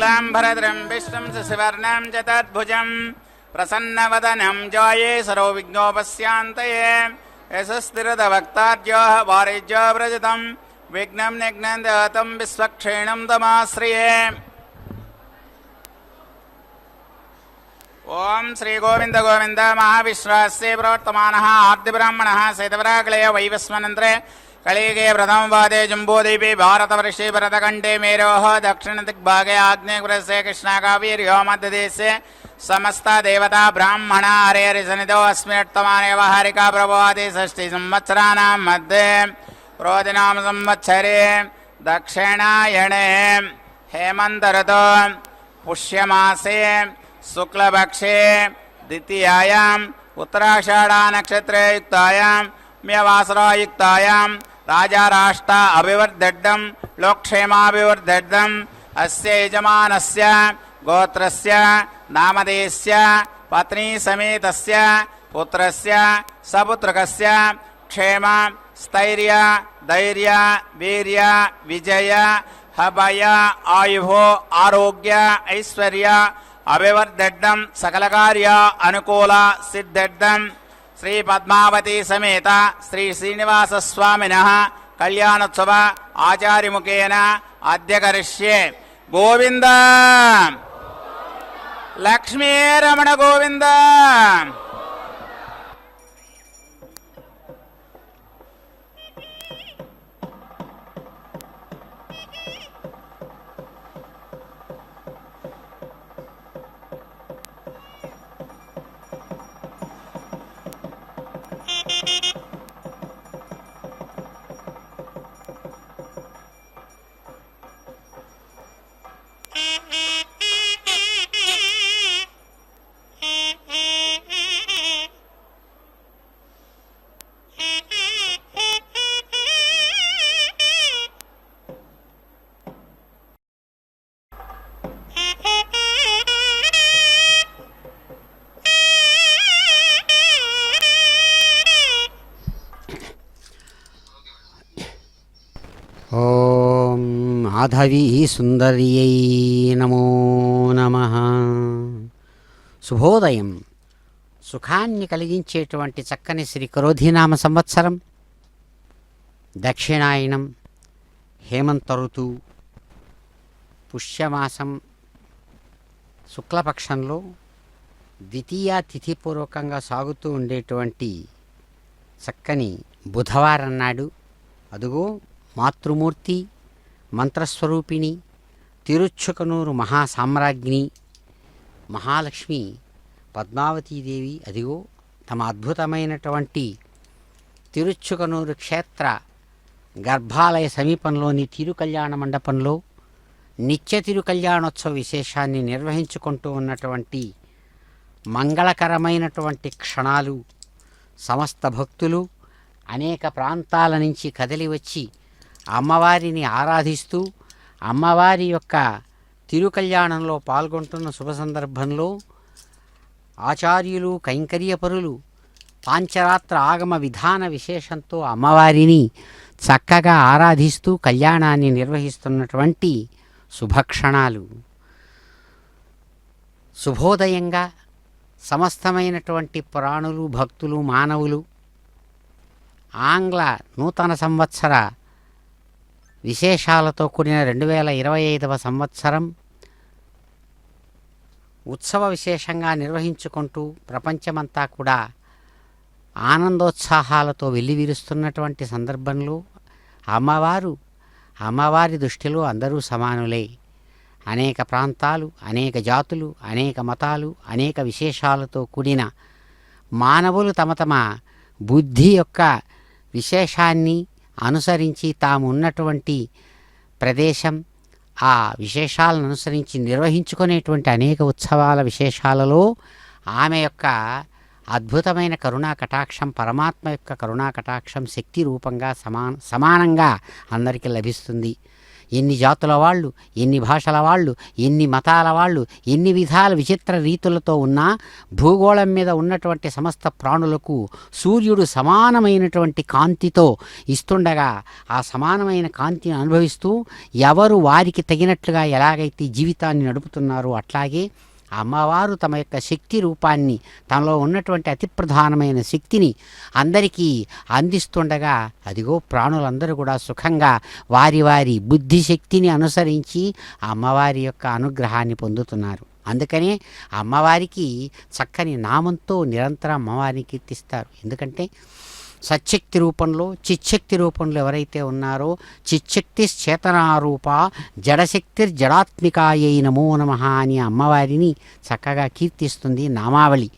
शुक्लांबरधरं विष्णुं शशिवर्णं चतुर्भुजं प्रसन्नवदनं ध्याये सर्वविघ्नोपशान्तये यशस्थिरदवक्तार्योः वारिज्यो व्रजतं विघ्नं निघ्नं दतं विश्वक्षेणं तमाश्रये। ओं श्री गोविंद गोविंद महाविश्वास्य प्रवर्तमानः आर्तिब्राह्मणः शैतवराकलय वैवस्वनन्तरे कलिगे प्रथमपादे जम्बूद्वीपे भारतवर्षे भरतखण्डे मेरोः दक्षिणदिग्भागे आग्नेयपुरस्य कृष्णाकावेर्यो मध्यदेशे समस्त देवता ब्राह्मणा हरिहरिसन्निधौ अस्मिन्नर्थमाने व्यवहारिका प्रभवादि षष्ठी संवत्सराणां मध्ये प्रोदिनाम संवत्सरे दक्षिणायणे हेमन्त ऋतौ पुष्यमासे शुक्लपक्षे द्वितीयायाम् उत्तराषाढ़ा नक्षत्रे युक्तायां म्यवासरायुक्तायां राजा राष्ट्र अभिवर्धड्डं लोकक्षेमाभिवर्धड्डम् अस्य यजमानस्य गोत्रस्य नामधेयस्य पत्नी समेतस्य पुत्रस्य सपुत्रकस्य क्षेम स्थैर्य धैर्य वीर्य विजय अभय आयुः आरोग्य ऐश्वर्य अभिवर्धड्डं सकलकार्य अनुकूल सिद्धड्डं श्री पद्मावती समेत श्री श्रीनिवास स्वामिनः कल्याणोत्सव आचार्यमुखेन अद्य करिष्ये। गोविंद लक्ष्मी रमण गोविंद। ఓం మాధవీ సుందర్యై నమో నమః. శుభోదయం. సుఖాన్ని కలిగించేటువంటి చక్కని శ్రీ క్రోధినామ సంవత్సరం దక్షిణాయనం హేమంత ఋతువు పుష్యమాసం శుక్లపక్షంలో ద్వితీయ తిథిపూర్వకంగా సాగుతూ ఉండేటువంటి చక్కని బుధవారం నాడు అదుగో మాతృమూర్తి మంత్రస్వరూపిణి తిరుచుకనూరు మహాసామ్రాజ్ఞి మహాలక్ష్మి పద్మావతీదేవి అదిగో తమ అద్భుతమైనటువంటి తిరుచుకనూరు క్షేత్ర గర్భాలయ సమీపంలోని తిరుకళ్యాణ మండపంలో నిత్య తిరుకళ్యాణోత్సవ విశేషాన్ని నిర్వహించుకుంటూ ఉన్నటువంటి మంగళకరమైనటువంటి క్షణాలు సమస్త భక్తులు అనేక ప్రాంతాల నుంచి కదిలి వచ్చి అమ్మవారిని ఆరాధిస్తూ అమ్మవారి యొక్క తిరుకళ్యాణంలో పాల్గొంటున్న శుభ సందర్భంలో ఆచార్యులు కైంకర్యపరులు పాంచరాత్ర ఆగమ విధాన విశేషంతో అమ్మవారిని చక్కగా ఆరాధిస్తూ కళ్యాణాన్ని నిర్వహిస్తున్నటువంటి శుభక్షణాలు. శుభోదయంగా సమస్తమైనటువంటి పురాణులు భక్తులు మానవులు ఆంగ్ల నూతన సంవత్సర విశేషాలతో కూడిన 2025వ సంవత్సరం ఉత్సవ విశేషంగా నిర్వహించుకుంటూ ప్రపంచమంతా కూడా ఆనందోత్సాహాలతో వెల్లివిరుస్తున్నటువంటి సందర్భంలో అమ్మవారి దృష్టిలో అందరూ సమానులే. అనేక ప్రాంతాలు అనేక జాతులు అనేక మతాలు అనేక విశేషాలతో కూడిన మానవులు తమ తమ బుద్ధి యొక్క విశేషాన్ని అనుసరించి తాము ఉన్నటువంటి ప్రదేశం ఆ విశేషాలను అనుసరించి నిర్వహించుకునేటువంటి అనేక ఉత్సవాల విశేషాలలో ఆమె యొక్క అద్భుతమైన కరుణా కటాక్షం పరమాత్మ యొక్క కరుణా కటాక్షం శక్తి రూపంగా సమానంగా అందరికీ లభిస్తుంది. ఎన్ని జాతుల వాళ్ళు, ఎన్ని భాషల వాళ్ళు, ఎన్ని మతాల వాళ్ళు, ఎన్ని విధాల విచిత్ర రీతులతో ఉన్నా భూగోళం మీద ఉన్నటువంటి సమస్త ప్రాణులకు సూర్యుడు సమానమైనటువంటి కాంతితో ఇస్తుండగా ఆ సమానమైన కాంతిని అనుభవిస్తూ ఎవరు వారికి తగినట్లుగా ఎలాగైతే జీవితాన్ని నడుపుతున్నారో అట్లాగే అమ్మవారు తమ యొక్క శక్తి రూపాన్ని, తమలో ఉన్నటువంటి అతి ప్రధానమైన శక్తిని అందరికీ అందిస్తుండగా అదిగో ప్రాణులందరూ కూడా సుఖంగా వారి వారి బుద్ధి శక్తిని అనుసరించి అమ్మవారి యొక్క అనుగ్రహాన్ని పొందుతున్నారు. అందుకనే అమ్మవారికి చక్కని నామంతో నిరంతరం అమ్మవారిని కీర్తిస్తారు. ఎందుకంటే సచ్చక్తి రూపంలో, చిచ్చక్తి రూపంలో ఎవరైతే ఉన్నారో చిచ్చక్తి చేతనారూప జడశక్తిర్జడాత్మికాయై నమో నమః అని అమ్మవారిని చక్కగా కీర్తిస్తుంది నామావళి.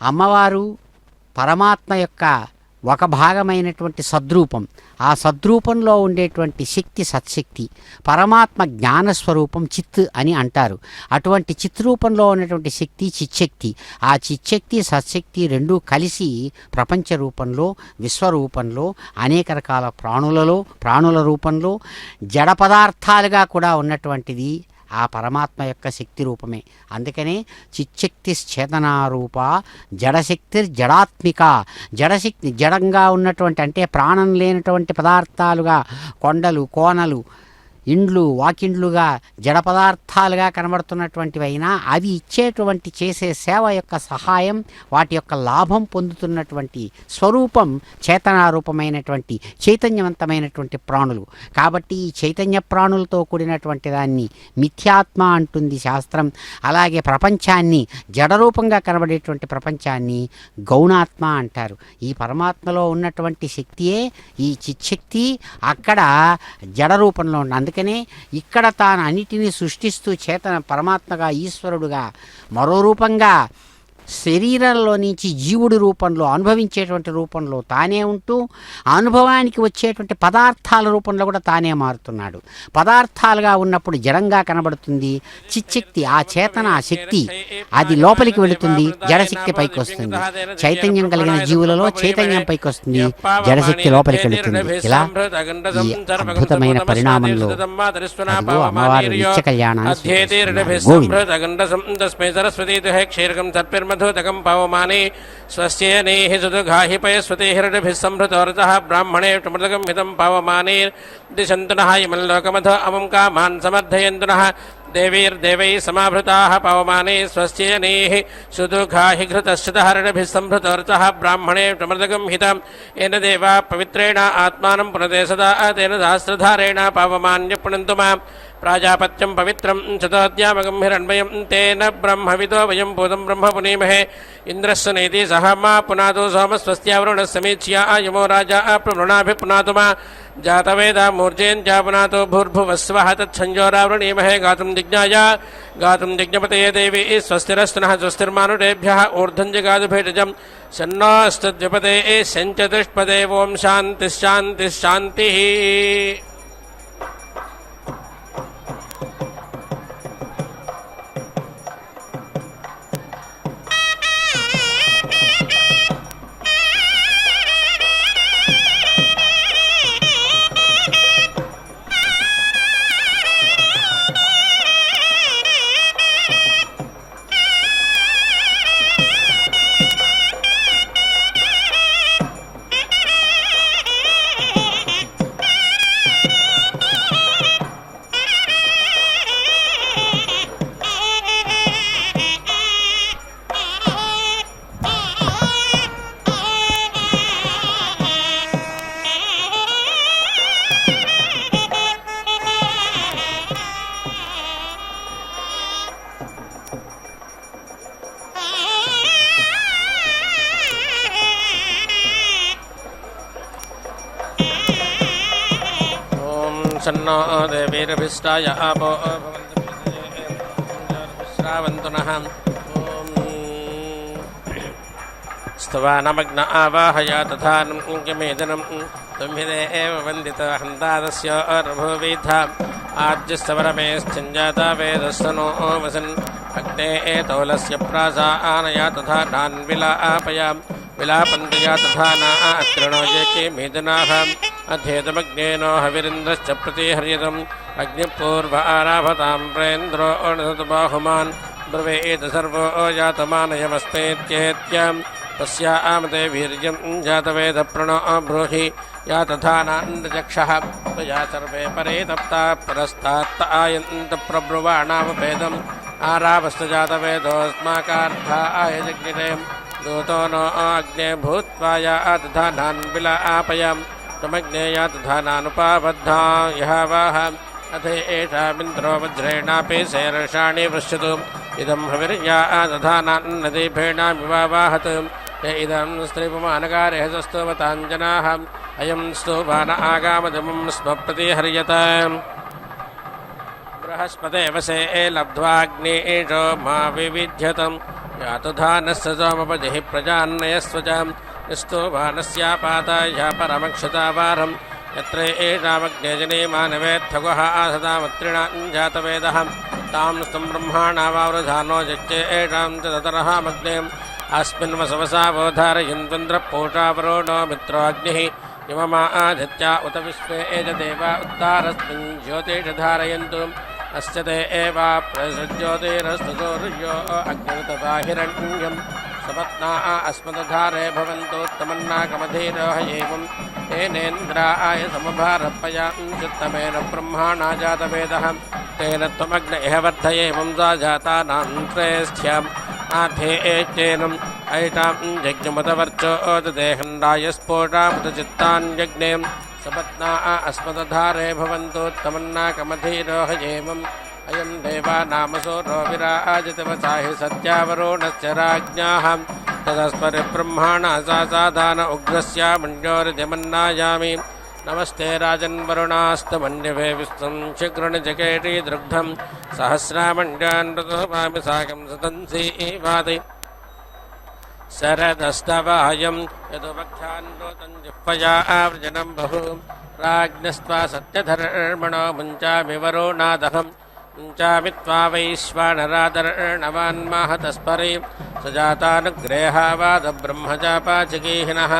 అమ్మవారు పరమాత్మ యొక్క ఒక భాగమైనటువంటి సద్రూపం. ఆ సద్రూపంలో ఉండేటువంటి శక్తి సత్శక్తి. పరమాత్మ జ్ఞానస్వరూపం చిత్ అని అంటారు. అటువంటి చిత్ రూపంలో ఉన్నటువంటి శక్తి చిచ్చక్తి. ఆ చిచ్చక్తి సత్శక్తి రెండూ కలిసి ప్రపంచ రూపంలో, విశ్వరూపంలో, అనేక రకాల ప్రాణుల రూపంలో జడ పదార్థాలుగా కూడా ఉన్నటువంటిది ఆ పరమాత్మ యొక్క శక్తి రూపమే. అందుకనే చిచ్చక్తి చేతనారూప జడశక్తిర్జడాత్మిక. జడశక్తి జడంగా ఉన్నటువంటి అంటే ప్రాణం లేనటువంటి పదార్థాలుగా, కొండలు, కోనలు, ఇండ్లు, వాకిండ్లుగా జడ పదార్థాలుగా కనబడుతున్నటువంటివైనా అవి ఇచ్చేటువంటి చేసే సేవ యొక్క సహాయం, వాటి యొక్క లాభం పొందుతున్నటువంటి స్వరూపం చేతనారూపమైనటువంటి చైతన్యవంతమైనటువంటి ప్రాణులు. కాబట్టి ఈ చైతన్య ప్రాణులతో కూడినటువంటి దాన్ని మిథ్యాత్మ అంటుంది శాస్త్రం. అలాగే ప్రపంచాన్ని, జడరూపంగా కనబడేటువంటి ప్రపంచాన్ని గౌణాత్మ అంటారు. ఈ పరమాత్మలో ఉన్నటువంటి శక్తియే ఈ చిచ్చక్తి అక్కడ జడరూపంలో ఉన్న. అందుకనే ఇక్కడ తాను అన్నిటినీ సృష్టిస్తూ చేతన పరమాత్మగా, ఈశ్వరుడుగా మరో రూపంగా శరీరంలో నుంచి జీవుడి రూపంలో, అనుభవించేటువంటి రూపంలో తానే ఉంటూ అనుభవానికి వచ్చేటువంటి పదార్థాల రూపంలో కూడా తానే మారుతున్నాడు. పదార్థాలుగా ఉన్నప్పుడు జడంగా కనబడుతుంది చిచ్చక్తి. ఆ చేతన, ఆ శక్తి అది లోపలికి వెళుతుంది, జడశక్తి పైకి వస్తుంది. చైతన్యం కలిగిన జీవులలో చైతన్యం పైకి వస్తుంది, జడశక్తి లోపలికి వెళుతుంది. ఇలా ఈ అద్భుతమైన పరిణామంలో అమ్మవారు నిత్య కళ్యాణాన్ని గోవింద ధూతకం పవమానే స్వస్యేనేహి సుదుఘాహి పయస్వతే హిరణిభిः సంభృతోరతః బ్రాహ్మణేషు మృతకం హితం పవమానే దిశन्तు నః ఇమం లోకమథో అమం కామాన్ సమర్థయంతు నః దేవైర్దేవైः సమాభృతాः పవమానే స్వస్యేనేహి సుదుఘాహి ఘృతశ్చితః హిరణిభిः సంభృతోరతః బ్రాహ్మణేషు మృతకం హితం ఏన దేవా పవిత్రేణ ఆత్మానం పునతే సదా తేన సహస్రధారేణ పవమాన్య పునంతు మాం ప్రాజాపత్యం పవిత్రం చతోద్యామగం హిరణ్మయం తేన బ్రహ్మవిదో వయం భూతం బ్రహ్మ పునీమహే ఇంద్రస్య నేతి సహ మా పునాదో సోమస్వస్త్యావరుణ సమీచ్య యమో రాజా ప్రవృణాభిపునాతు మా జాతవేద మూర్జేంద్యా పునాతో భూర్భువస్వః తచ్చంజోరావృణీమహే గాతుం జిజ్ఞపతయే దేవి స్వస్తిరస్తు నః స్వస్తిర్మానుషేభ్యः ఊర్ధ్వం జగాదుభేటజం శన్నోస్తద్విపతే శంచతుష్పదే ఓం శాంతిః శాంతిః శాంతిః. సన్నో దేవీరభిష్టాయ ఆపో శ్రావంతు నః. స్తవానమగ్న ఆవాహయ తథా కిమేదనం తుంభిదే ఏవ వందిత హంతాదస్య రభువేధ ఆజ్యస్తవరమే స్థింజాత వేదస్తనో వసన్ అగ్నే తౌలస్య ప్రాసా ఆనయ తథా డాన్విలాపయ विलापन्तया तथा न अत्रिणो ये के मेदनाः अध्येतमग्नेनो हविरिन्द्रश्च प्रतिहर्यतम् अग्निपूर्व आराभतां प्रेन्द्रो बाहुमान् ब्रवीत सर्वो जातमानयमस्तेत्येत्यां तस्या आमते वीर्यं जातवेदप्रणो ब्रूहि या तथा नान्दचक्षः त्वया सर्वे परे तप्ता परस्तात्त आयन्त प्रब्रुवाणामभेदम् आरावस्तु जातवेदोऽस्माकार्था आयजग्निरे दूतो नो अग्ने भूत्वा या दधानान् विलापयां त्वमग्ने या दधानानुपाबद्धा यः वाह अथ एषामिन्द्रो वज्रेणापि शैर्षाणि पृच्छतु इदं हविर्या दधानान्नदीभेणामिवावाहत् य इदं स्त्रीपुमानकारे स्तोमताञ्जनाः अयं स्तूपान आगामदमुं स्म प्रतिहर्यत बृहस्पते वसे लब्ध्वाग्नेशो मा विविध्यतं यातुधानस्य सोमपजिः प्रजान्नयस्वजां स्तूपानस्यापाताय परमक्षतावारम् यत्र एषामग्ने जने मानवेत्थगुः आसदामत्रिणां जातवेदः तां स्तं ब्रह्माणावावृधानो यच्चे एषां च ततरहामग्ने अस्मिन् वसवसावोधारयन्त्वन्द्रपूषावरोणो मित्रोऽग्निः इममा आदित्या उत विश्वे एज देवा उत्तारस्मिन् ज्योतिषधारयन्तु अस्य ते एवा प्रसज्योतिरस्तु सूर्यो अग्नितपाहिरण्यम् सपत्ना अस्मदधारे भवन्तोत्तमन्नाकमधीरोह एवं तेनेन्द्राय समभारपयां चित्तमेन ब्रह्माणा जातवेदः तेन त्वमग्न इह वर्धयेवं सा जातानां श्रेष्ठ्याम् आधे एचेनम् ऐटां यज्ञमुतवर्चोदेहन्दाय स्फोटामुतचित्तान्यग्ने सपत्ना अस्मदधारे भवन्तोत्तमन्नाकमधीरोह एवम् अयं देवानामसोरो विराजितवसाहि सत्यावरोणस्य राज्ञाः तदस्परिब्रह्माणा सा साधान उग्रस्यामण्योरितिमन्नायामि नमस्ते राजन्वरुणास्तमन्यवे विश्वं शीघ्रणजकेटीदृग्धं सहस्रामण्डान् ऋतुभामि साकं सतंसीवाति शरदस्तवायं यदुपख्यान् जिह्वया आवृजनं बहु राज्ञस्त्वा सत्यधर्मणो मुञ्चामि वरुणादहम् मुञ्चामि त्वा वैश्वानरादर्णवान्माहतस्परि सजातानुग्रेहावादब्रह्मजापाचिकीहिनः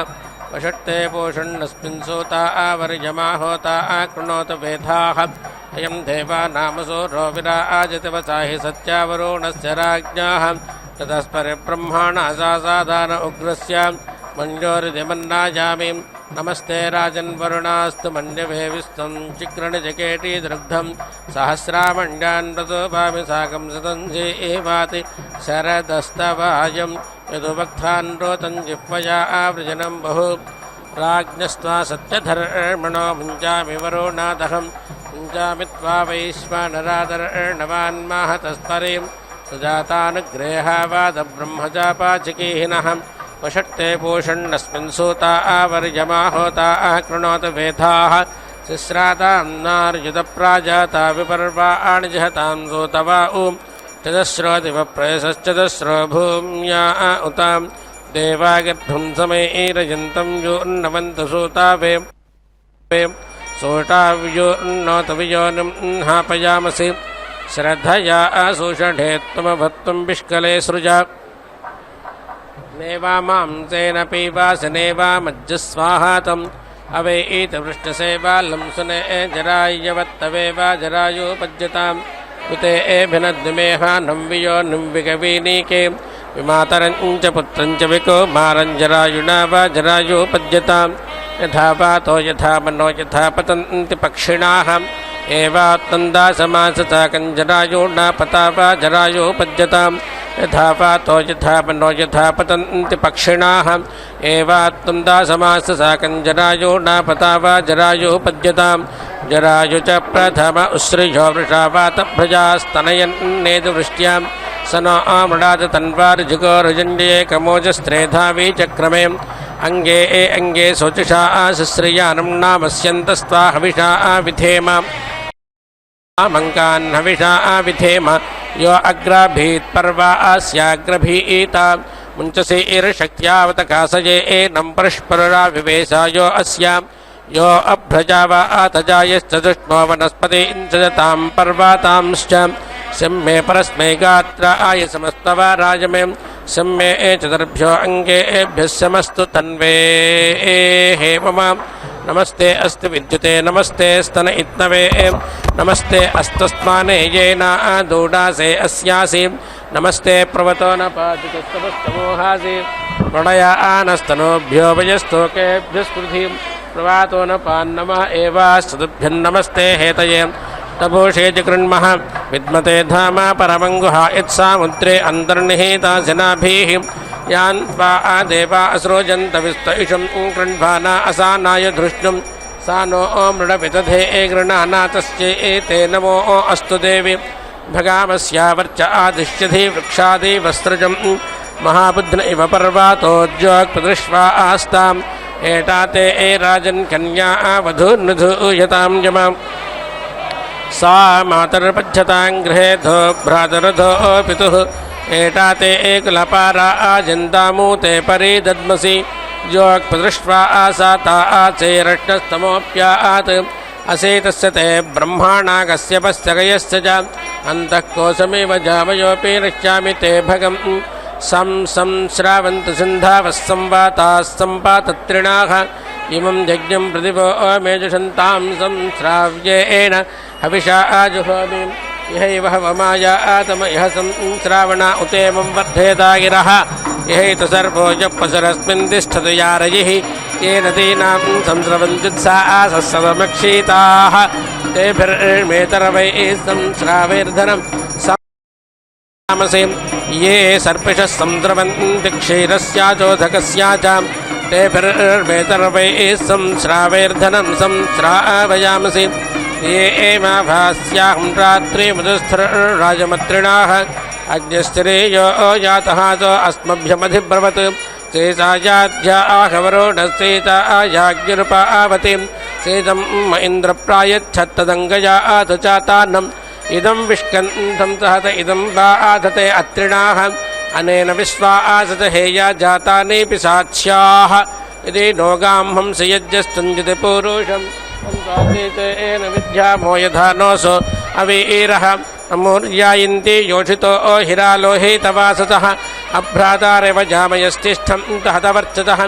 वषट्ते पोषण्णस्मिन् सोता आवर्यमाहोता आकृणोत वेधाः अयं देवानामसोरो विराजितवसाहि सत्यावरोणस्य राज्ञाः ततस्परिब्रह्माणा सा साधान उग्रस्यां मञ्जोरितिमन्नायामि नमस्ते राजन्वरुणास्तु मन्यभे विश्वं चिक्रणजकेटीदृग्धं सहस्रामण्डान् ऋतुभामि साकं सतंसि एवाति शरदस्तवायं यदुभक्तान् रोतं जिह्वया आवृजनं बहु राज्ञस्त्वा सत्यधर्मणो मुञ्चामि वरुणादहं मुञ्चामि त्वा वैश्वानरादर्णवान्माहतस्परिं सुजातानुग्रेहावादब्रह्मजापाचिकीहिनः वषट्ते पूषण्णस्मिन् सूता आवर्यमाहोता कृणोत वेधाः शिश्रातां नार्युतप्राजाता विपर्वाणि जहतां सूतवा ऊं चतस्रो दिवप्रयसश्चतस्रो भूम्या उतां देवागर्भं समैरयन्तं योन्नवन्तु सूतावे सोटाव्योन्नोतवियोनिं हापयामसि श्रद्धया आसूषढे त्वमभत्वं विष्कले सृजा नेवामां तेन पीवासनेवामज्जस्वाहातम् अवैतवृष्टसेवालं सुने जरायवत्तवेवा जरायोपज्यताम् उते एभिनद्विमेहानं वियोनिं विकवीनीके विमातरञ्च पुत्रञ्च विकुमारं जरायुणा वा जरायोपज्यताम् यथा वातो यथा मनो यथा पतन्ति पक्षिणाः एवात्तन्दासमासता कञ्जरायुणा पता वा जरायोपज्यताम् यथा वातो यथा मनो यथा पतन्ति पक्षिणाः एवात्तन्दासमासता कञ्जरायुणा पता वा जरायोपज्यताम् जरायु च प्रथम उश्रियो वृषावातभ्रजास्तनयन्नेदुवृष्ट्यां स नो आमृडाद तन्वार्जुगोरुजण्ड्ये कमोजस्त्रेधावी चक्रमे अंगे अंगे शोचिषा शुश्रियानं नामस्यन्तस्त्वा हविषा विधेम मंकान् हविषा विधेम यो अग्राभीत्पर्वा अस्याग्रभीता मुञ्चसे ईर्षक्त्यावतकासये एनं परस्परा विवेशा यो अस्यां यो अभ्रजावा आतजायश्च दुष्णो वनस्पति इंसजतां पर्वातांश्च सिंहे परस्मै गात्र आय समस्तवा राजमे सम्मे चतुर्भ्यो अङ्गेभ्यः समस्तु तन्वे हे मम नमस्ते अस्तु विद्युते नमस्ते स्तन इत्नवे नमस्ते अस्तस्माने येन दूडासे अस्यासि नमस्ते प्रवतो न पातितस्तमोहासि प्रणया आनस्तनोभ्यो वयस्तोकेभ्यः स्पृधि प्रवातो न पान्नमा एवास्तुभ्यन्नमस्ते हेतये तपोषेति कृण्मः विद्मते धामा परमङ्गुहा यत्सामुद्रे अन्तर्निहिता जनाभिः यान् त्वा देवा असृजन्तविस्त इषं कृण्भाना असानाय धृष्णुं सा नो मृडपितधे गृणाना तस्यै एते नमो अस्तु देवी भगामस्यावर्च आदिश्यधि वृक्षादि वस्त्रजं महाबुध्न इव पर्वातोज्योक्प्रदृष्ट्वा आस्ताम् एता ते राजन् कन्या वधूर्नुधूयतां यमाम् सा मातर्पच्छतां गृहेधो भ्रातरधो पितुः एता ते एकलपारा आजन्तामूते परि दद्मसि योक्प्रदृष्ट्वा आसाता आचेरष्टस्तमोऽप्यात् असेतस्य ते ब्रह्माणागस्य पश्चकयश्च च अन्तः कोशमिव जामयोऽपि रक्ष्यामि ते भगं संश्रावन्तु सिन्धावः संवाताः सम्पातत्रिणाः इमं यज्ञं प्रतिभो मेजुषन्तां संश्राव्येण हविषा आजुहोमि यहैव हवमाया आतम यह संश्रावणा उतेमं वर्धेता गिरः यहैतु सर्वो जपसरस्मिन् तिष्ठतु यारयिः येन दीनां संस्रवन्त्युत्सा आसस्सवमक्षीताः तेभिर्मेतरवैः संश्रावैर्धनं ये सर्पिषः संस्रवन्ति क्षीरस्याचोदकस्या च तेभिर्मेतरवैः संश्रावैर्धनं संश्रावयामसि ये एमाभास्याहं रात्रिमुदस्थराजमत्रिणाः अग्निस्थिरेयो जातः च अस्मभ्यमधिब्रवत् शेषायाध्याहवरोढस्येतायाज्ञरुपावतीं शेतं म इन्द्रप्रायच्छत्तदङ्गयात् चातान्नम् इदं विष्कन्धं सहत इदं बाधते अत्रिणाः अनेन विश्वा आसत हेया जातानेऽपि साक्ष्याः यदि नोगां यज्ञस्तुञ्जति पूरुषम् येन विद्यामो यथा नोऽसो अवीरः अमूर्यायन्ति योषितो हिरालोहितवासतः अभ्रातारेव जामयस्तिष्ठं तहतवर्चतः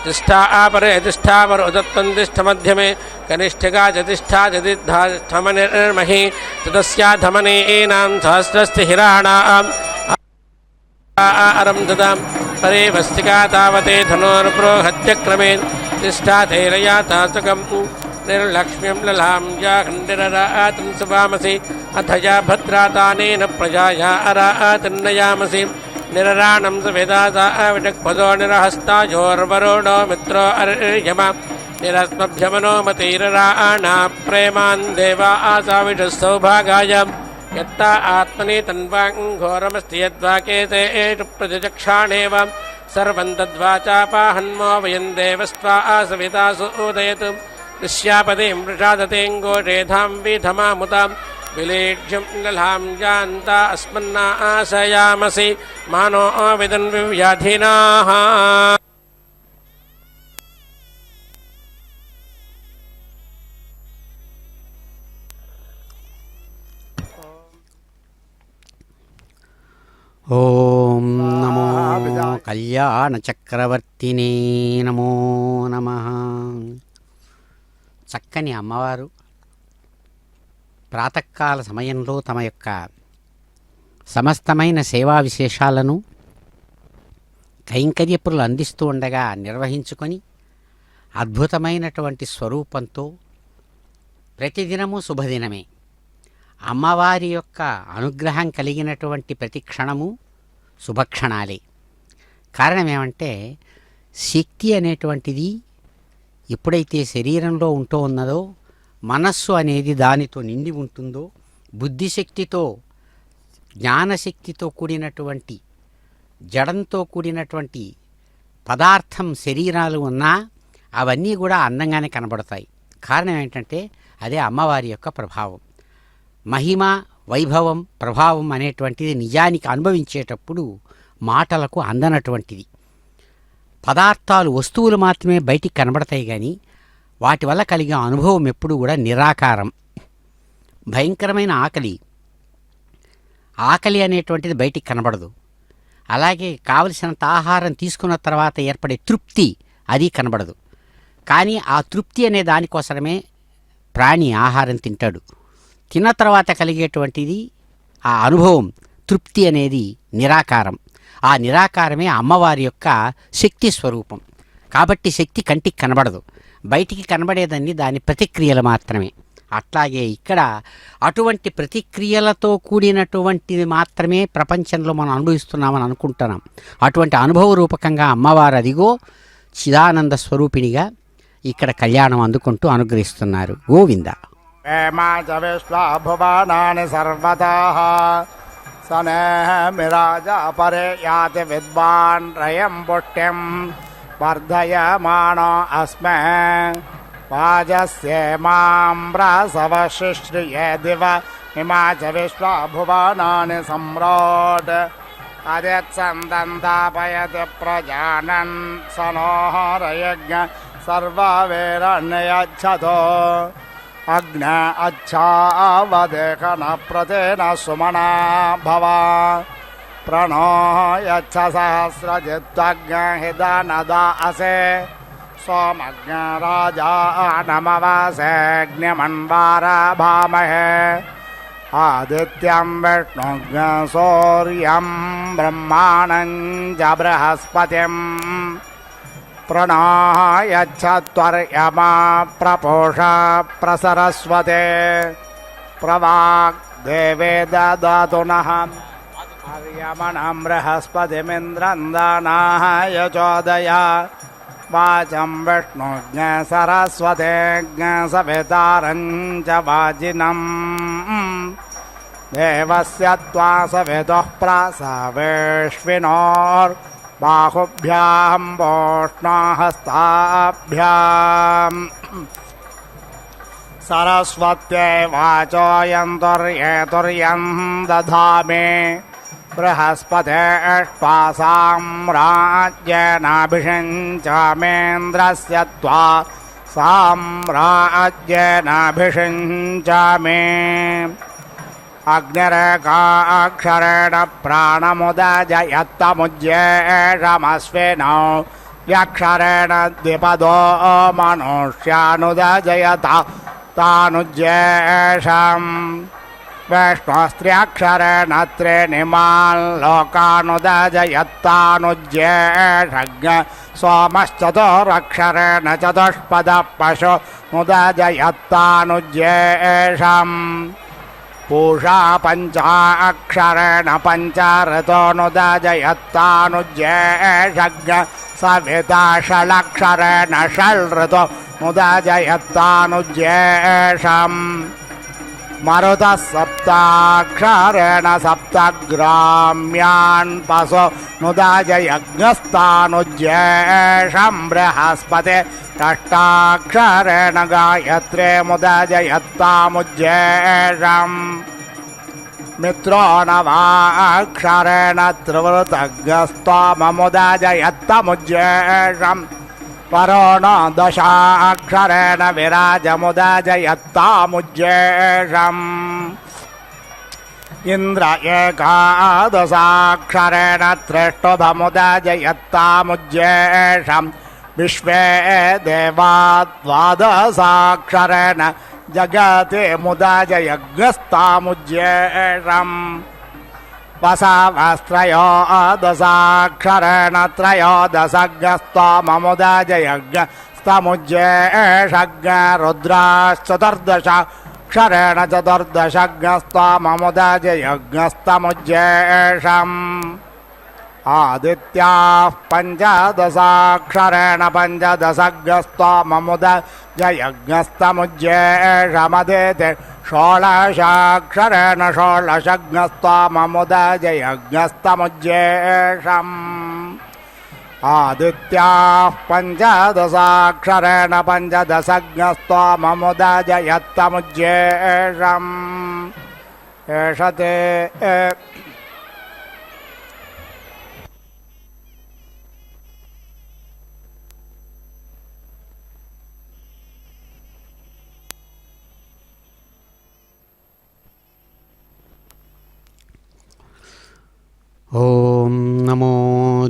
तिष्ठा आपरे तिष्ठावरोदत्तं तिष्ठमध्यमे कनिष्ठिका च तिष्ठा चतिष्ठमनिर्मही तदस्याधमनीनां सहस्रस्ति हिराणाम् अरं ददां परे वस्तिका तावते धनोर्प्रोहत्यक्रमे तिष्ठा धैर्या तातकं निर्लक्ष्म्यं ललां या खण्डिररातं सुवामसि अथ या भद्रातानेन प्रजाया अरातिर्नयामसि निरराणं सुवेदासा विटक्पदो निरहस्ताजोर्वरुणो मित्रो अर्यमा निरस्मभ्यमनो मतिरराणा प्रेमान् देवा आसाविषः सौभागाय यत्ता आत्मनि तन्वाङ्घोरमस्ति यद्वाकेते एषु प्रतिचक्षाणेव सर्वं तद्वाचापाहन्मो वयं देवस्त्वा आसवितासु उदयतु दृश्यापतिं वृषादतेङ्गोषेधां विधमामुतां विलेढ्यं ललां जानता अस्मन्ना आशयामसि मानो विदन् विव्याधिनाः ఓం నమో కళ్యాణచక్రవర్తినే నమో నమః. చక్కని అమ్మవారు ప్రాతకాల సమయంలో తమ యొక్క సమస్తమైన సేవా విశేషాలను కైంకర్యపురులు అందిస్తూ ఉండగా నిర్వహించుకొని అద్భుతమైనటువంటి స్వరూపంతో ప్రతిదినము శుభదినమే. అమ్మవారి యొక్క అనుగ్రహం కలిగినటువంటి ప్రతి క్షణము శుభక్షణాలే. కారణం ఏమంటే శక్తి అనేటువంటిది ఎప్పుడైతే శరీరంలో ఉంటూ ఉన్నదో, మనస్సు అనేది దానితో నిండి ఉంటుందో, బుద్ధిశక్తితో జ్ఞానశక్తితో కూడినటువంటి జడంతో కూడినటువంటి పదార్థం శరీరాలు ఉన్నా అవన్నీ కూడా అందంగానే కనబడతాయి. కారణం ఏంటంటే అదే అమ్మవారి యొక్క ప్రభావం. మహిమ, వైభవం, ప్రభావం అనేటువంటిది నిజానికి అనుభవించేటప్పుడు మాటలకు అందనటువంటిది. పదార్థాలు, వస్తువులు మాత్రమే బయటికి కనబడతాయి, కానీ వాటి వల్ల కలిగే అనుభవం ఎప్పుడు కూడా నిరాకారం. భయంకరమైన ఆకలి అనేటువంటిది బయటికి కనబడదు. అలాగే కావలసినంత ఆహారం తీసుకున్న తర్వాత ఏర్పడే తృప్తి అది కనబడదు. కానీ ఆ తృప్తి అనే దానికోసమే ప్రాణి ఆహారం తింటాడు. తిన్న తర్వాత కలిగేటువంటిది ఆ అనుభవం, తృప్తి అనేది నిరాకారం. ఆ నిరాకారమే అమ్మవారి యొక్క శక్తి స్వరూపం. కాబట్టి శక్తి కంటికి కనబడదు, బయటికి కనబడేదన్నీ దాని ప్రతిక్రియలు మాత్రమే. అట్లాగే ఇక్కడ అటువంటి ప్రతిక్రియలతో కూడినటువంటిది మాత్రమే ప్రపంచంలో మనం అనుభవిస్తున్నామని అనుకుంటున్నాం. అటువంటి అనుభవ రూపకంగా అమ్మవారు అదిగో చిదానంద స్వరూపిణిగా ఇక్కడ కళ్యాణం అందుకుంటూ అనుగ్రహిస్తున్నారు. గోవింద. వేమా చ విశ్వభువనాని సర్వతః సనేహమిరాజ పరే యాతి విద్వాన్ రయం పుష్ట్యం వర్ధయమానో అస్మే వాజస్యేమాం ప్రసవశుశ్రియే దివ ఇమా చ విశ్వభువనాని సమ్రాట్ అదిత్సందంతాపయతి ప్రజానన్ సనోహరయజ్ఞ సర్వవేరణయచ్చతో అగ్న అచ్చావదేకన ప్రతేన సుమనా భవ ప్రణో యచ్చ సహస్రజిత్వజ్ఞ హిదనదాసే సోమజ్ఞ రాజా నమవాసేజ్ఞమన్వార భామహే ఆదిత్యం విష్ణుజ్ఞ సూర్యం బ్రహ్మాణం చ బృహస్పతిం ప్రణాయచ్చత్వర్యమా ప్రపోష ప్రసరస్వతే ప్రవాగ్దేవే దదాతు నః హర్యమణం బృహస్పతిమింద్రం దానాయ చోదయ వాచం విష్ణుజ్ఞ సరస్వతేజ్ఞ సవితారం చ వాజినం దేవస్య త్వా సవితుః ప్రసవేష్వినోర్ బాహుభ్యాం వోష్ణహస్తాభ్యాం సరస్వత్యై వాచోయం తుర్యేతుర్యం దధామి బృహస్పతిష్ట్వా సామ్రాజ్యేనాభిషించామేంద్రస్య త్వా సామ్రాజ్యేనాభిషించామి అగ్నిరేకాక్షరేణ ప్రాణముదజయత్తముజ్యేషమశ్వినౌ వ్యక్షరేణ ద్విపదో మనుష్యానుదజయత తానుజ్యేషం విష్ణుస్త్ర్యక్షరేణ త్రీణిమాన్ లోకానుదజయత్తానుజ్యేషజ్ఞ సోమశ్చతురక్షరేణ చతుష్పద పశు ముదజయత్తానుజ్యేషం పూషా పంచాక్షరేణ పంచఋతోనుదజయత్తానుజ్యేషజ్ఞ సవితా షళక్షరేణ షళ్ఋతో ముదజయత్తానుజ్యేషం మరుతః సప్తాక్షరేణ సప్తగ్రామ్యాన్ పశు నుదజయజ్ఞస్తానుజ్యేషం బృహస్పతే అష్టాక్షరేణ గాయత్రే ముదజయత్తాముజ్యేషం మిత్రో నవాక్షరేణ త్రివృతజ్ఞస్తోమముదజయత్తముజ్యేషం వరుణో దశాక్షరేణ విరాజముదజయత్తాముజ్యేషం ఇంద్ర ఏకాదశాక్షరేణ త్రిష్టుభముదజయత్తాముజ్యేషం విశ్వే దేవా ద్వాదశాక్షరేణ జగతే ముదజయజ్ఞస్తాముజ్యేషం వసవస్త్రయో దశాక్షరేణ త్రయోదశజ్ఞస్తమముదజయజ్ఞస్తముజ్యేషజ్ఞ రుద్రాశ్చతుర్దశాక్షరేణ చతుర్దశజ్ఞస్తమముదజయజ్ఞస్తముజ్యేషం ఆదిత్యాః పంచదశాక్షరేణ పంచదశజ్ఞస్తమముదజయజ్ఞస్తముజ్యేషమదితి షోడశాక్షరేణ షోడశజ్ఞస్తమముదజయజ్ఞస్తముజ్యేషం ఆదిత్యాః పంచదశాక్షరేణ పంచదశజ్ఞస్తమముదజయత్తముజ్యేషం ఏషతే ఓం నమో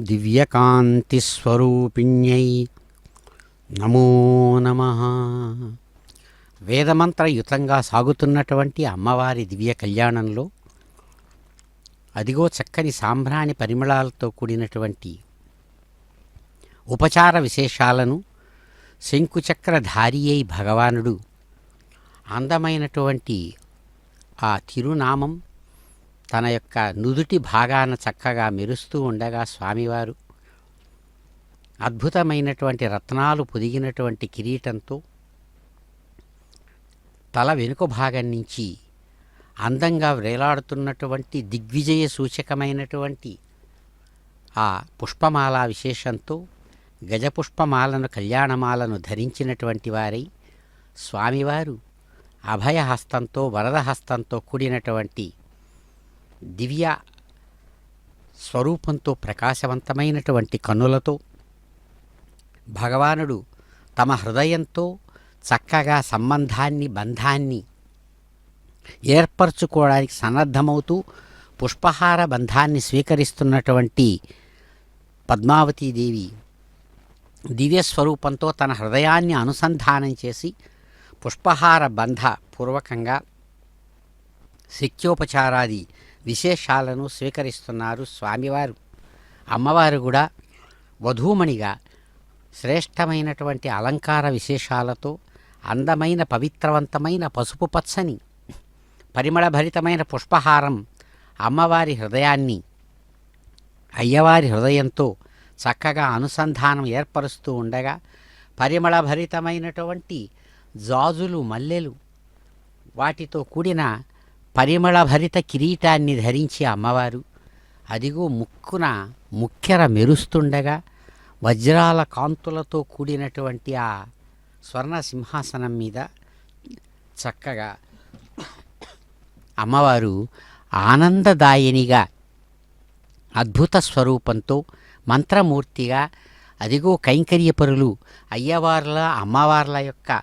దివ్యకాంతిస్వరూపిణ్యై నమో నమః. వేదమంత్రయుతంగా సాగుతున్నటువంటి అమ్మవారి దివ్య కళ్యాణంలో అదిగో చక్కని సాంబ్రాణి పరిమళాలతో కూడినటువంటి ఉపచార విశేషాలను శంకుచక్రధారి అయి భగవానుడు అందమైనటువంటి ఆ తిరునామం తన యొక్క నుదుటి భాగాన చక్కగా మెరుస్తూ ఉండగా స్వామివారు అద్భుతమైనటువంటి రత్నాలు పొదిగినటువంటి కిరీటంతో తల వెనుక భాగం నుంచి అందంగా వ్రేలాడుతున్నటువంటి దిగ్విజయ సూచకమైనటువంటి ఆ పుష్పమాల విశేషంతో గజపుష్పమాలను కళ్యాణమాలను ధరించినటువంటి వారై స్వామివారు అభయహస్తంతో వరదహస్తంతో కూడినటువంటి దివ్య స్వరూపంతో ప్రకాశవంతమైనటువంటి కన్నులతో భగవానుడు తమ హృదయంతో చక్కగా సంబంధాన్ని బంధాన్ని ఏర్పరచుకోవడానికి సన్నద్ధమవుతూ పుష్పహార బంధాన్ని స్వీకరిస్తున్నటువంటి పద్మావతీదేవి దివ్యస్వరూపంతో తన హృదయాన్ని అనుసంధానం చేసి పుష్పహార బంధ పూర్వకంగా శక్త్యోపచారాది విశేషాలను స్వీకరిస్తున్నారు స్వామివారు. అమ్మవారు కూడా వధూమణిగా శ్రేష్టమైనటువంటి అలంకార విశేషాలతో అందమైన పవిత్రవంతమైన పసుపు పచ్చని పరిమళభరితమైన పుష్పహారం అమ్మవారి హృదయాన్ని అయ్యవారి హృదయంతో చక్కగా అనుసంధానం ఏర్పరుస్తూ ఉండగా పరిమళభరితమైనటువంటి జాజులు మల్లెలు వాటితో కూడిన పరిమళభరిత కిరీటాన్ని ధరించి అమ్మవారు అదిగో ముక్కున ముక్కెర మెరుస్తుండగా వజ్రాల కాంతులతో కూడినటువంటి ఆ స్వర్ణ సింహాసనం మీద చక్కగా అమ్మవారు ఆనందదాయినిగా అద్భుత స్వరూపంతో మంత్రమూర్తిగా అదిగో కైంకర్యపరులు అయ్యవార్ల అమ్మవార్ల యొక్క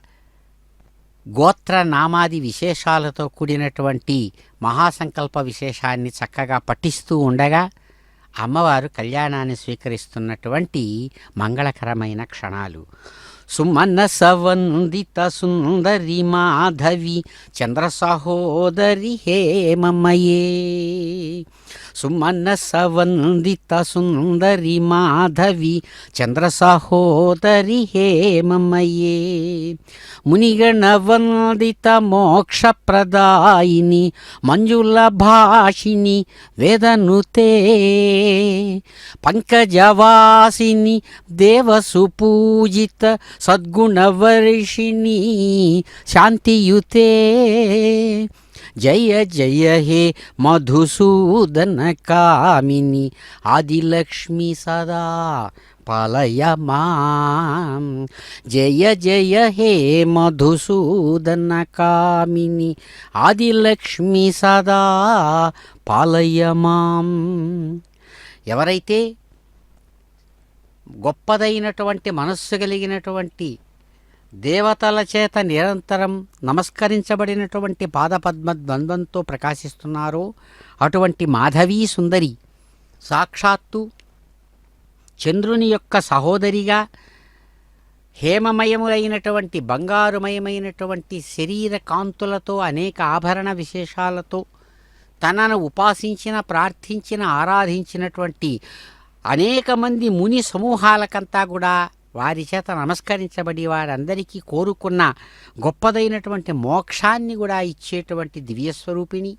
గోత్ర నామాది విశేషాలతో కూడినటువంటి మహాసంకల్ప విశేషాన్ని చక్కగా పఠిస్తూ ఉండగా అమ్మవారు కళ్యాణాన్ని స్వీకరిస్తున్నటువంటి మంగళకరమైన క్షణాలు. సుమన సవందిత సుందరి మాధవి చంద్ర సహోదరి హేమమయే. సుమన సవందిత సుందరి మాధవి చంద్ర సహోదరి హేమమయే. మునిగణ వందిత మోక్షప్రదాయిని మంజుల భాషిని వేదనుతే. పంకజవాసిని దేవసుపూజిత సద్గుణవర్షిణి శాంతియుతే. జయ జయ హే మధుసూదన కామిని ఆదిలక్ష్మి సదా పాలయ మాం. జయ జయ హే మధుసూదన కామిని ఆదిలక్ష్మి సదా పాలయ మాం. ఎవరైతే గొప్పదైనటువంటి మనస్సు కలిగినటువంటి దేవతల చేత నిరంతరం నమస్కరించబడినటువంటి పాదపద్మద్వంద్వంతో ప్రకాశిస్తున్నారో అటువంటి మాధవీ సుందరి సాక్షాత్తు చంద్రుని యొక్క సహోదరిగా హేమమయములైనటువంటి బంగారుమయమైనటువంటి శరీర కాంతులతో అనేక ఆభరణ విశేషాలతో తనను ఉపాసించిన ప్రార్థించిన ఆరాధించినటువంటి అనేక మంది ముని సమూహాలకంతా కూడా వారి చేత నమస్కరించబడి వారందరికీ కోరుకున్న గొప్పదైనటువంటి మోక్షాన్ని కూడా ఇచ్చేటువంటి దివ్యస్వరూపిణి,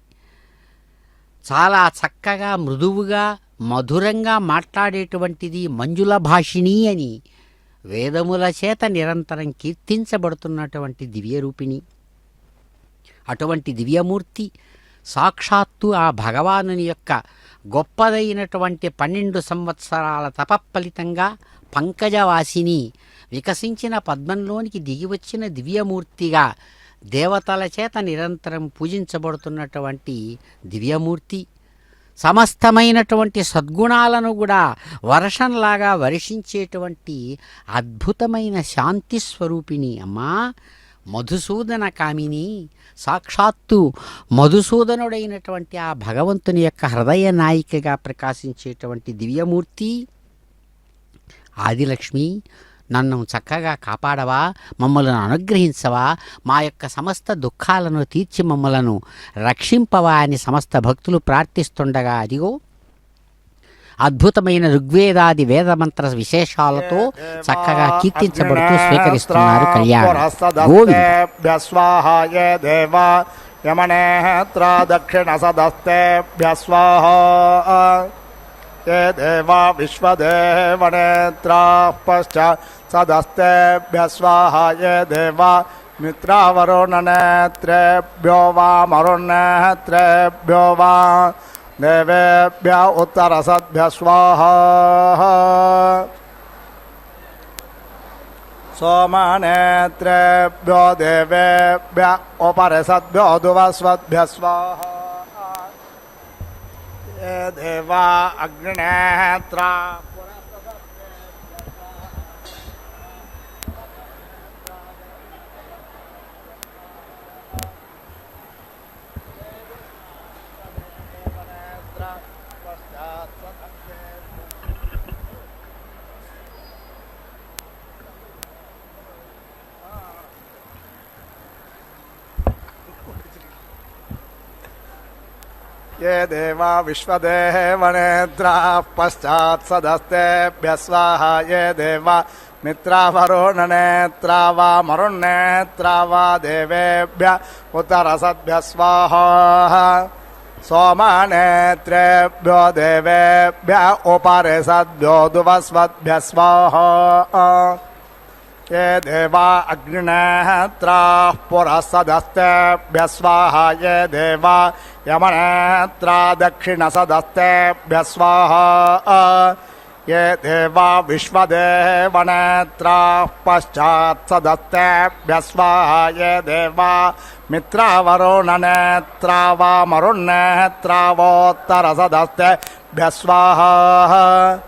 చాలా చక్కగా మృదువుగా మధురంగా మాట్లాడేటువంటిది మంజుల భాషిణి అని వేదముల చేత నిరంతరం కీర్తించబడుతున్నటువంటి దివ్యరూపిణి. అటువంటి దివ్యమూర్తి సాక్షాత్తు ఆ భగవానుని యొక్క గొప్పదైనటువంటి 12 సంవత్సరాల తపఫలితంగా పంకజవాసిని వికసించిన పద్మంలోనికి దిగివచ్చిన దివ్యమూర్తిగా దేవతల చేత నిరంతరం పూజించబడుతున్నటువంటి దివ్యమూర్తి. సమస్తమైనటువంటి సద్గుణాలను కూడా వర్షంలాగా వర్షించేటువంటి అద్భుతమైన శాంతి స్వరూపిణి అమ్మా మధుసూదన కామిని. సాక్షాత్తు మధుసూదనుడైనటువంటి ఆ భగవంతుని యొక్క హృదయ నాయికగా ప్రకాశించేటువంటి దివ్యమూర్తి ఆదిలక్ష్మి, నన్ను చక్కగా కాపాడవా, మమ్మలను అనుగ్రహించవా, మా యొక్క సమస్త దుఃఖాలను తీర్చి మమ్మలను రక్షింపవా అని సమస్త భక్తులు ప్రార్థిస్తుండగా అదిగో అద్భుతమైన ఋగ్వేదాది వేదమంత్ర విశేషాలతో చక్కగా కీర్తించబడుతూ స్వీకరిస్తున్నారు కళ్యాణం. గోవింద యమనేత్ర దక్షిణ సదస్తేభ్య స్వాహ. ये देवा विश्वदेवनेत्राः पश्चात् सदस्तेभ्य स्वाहा. ये देवा मित्रावरुणनेत्रेभ्यो वा मरुन्नेत्रेभ्यो वा देवेभ्य उत्तरसद्भ्य स्वाहा. सोमनेत्रेभ्यो देवेभ्य उपरिसद्भ्यो दुवस्वद्भ्य स्वाहा. ये देवा अग्निनेत्रा ये देवा विश्वदेवनेत्राः पश्चात् सदस्तेभ्य स्वाहा. ये देवा मित्रावरुणनेत्रा वा मरुन्नेत्रा वा देवेभ्य उत्तरसद्भ्य स्वाहा. सोमनेत्रेभ्यो देवेभ्य उपरिसद्भ्यो दुवस्वद्भ्य स्वाहा. ये देवा अग्निनेत्राः पुरःसदस्तेभ्य स्वाहा. ये देवा यमनेत्रा दक्षिणसदस्तेभ्य स्वाहा. ये देवा विश्वदेवनेत्राः पश्चात् सदस्तेभ्य स्वाहा. ये देवा मित्रावरुणनेत्रा वा मरुन्नेत्रा वोत्तरसदस्तेभ्य स्वाहा.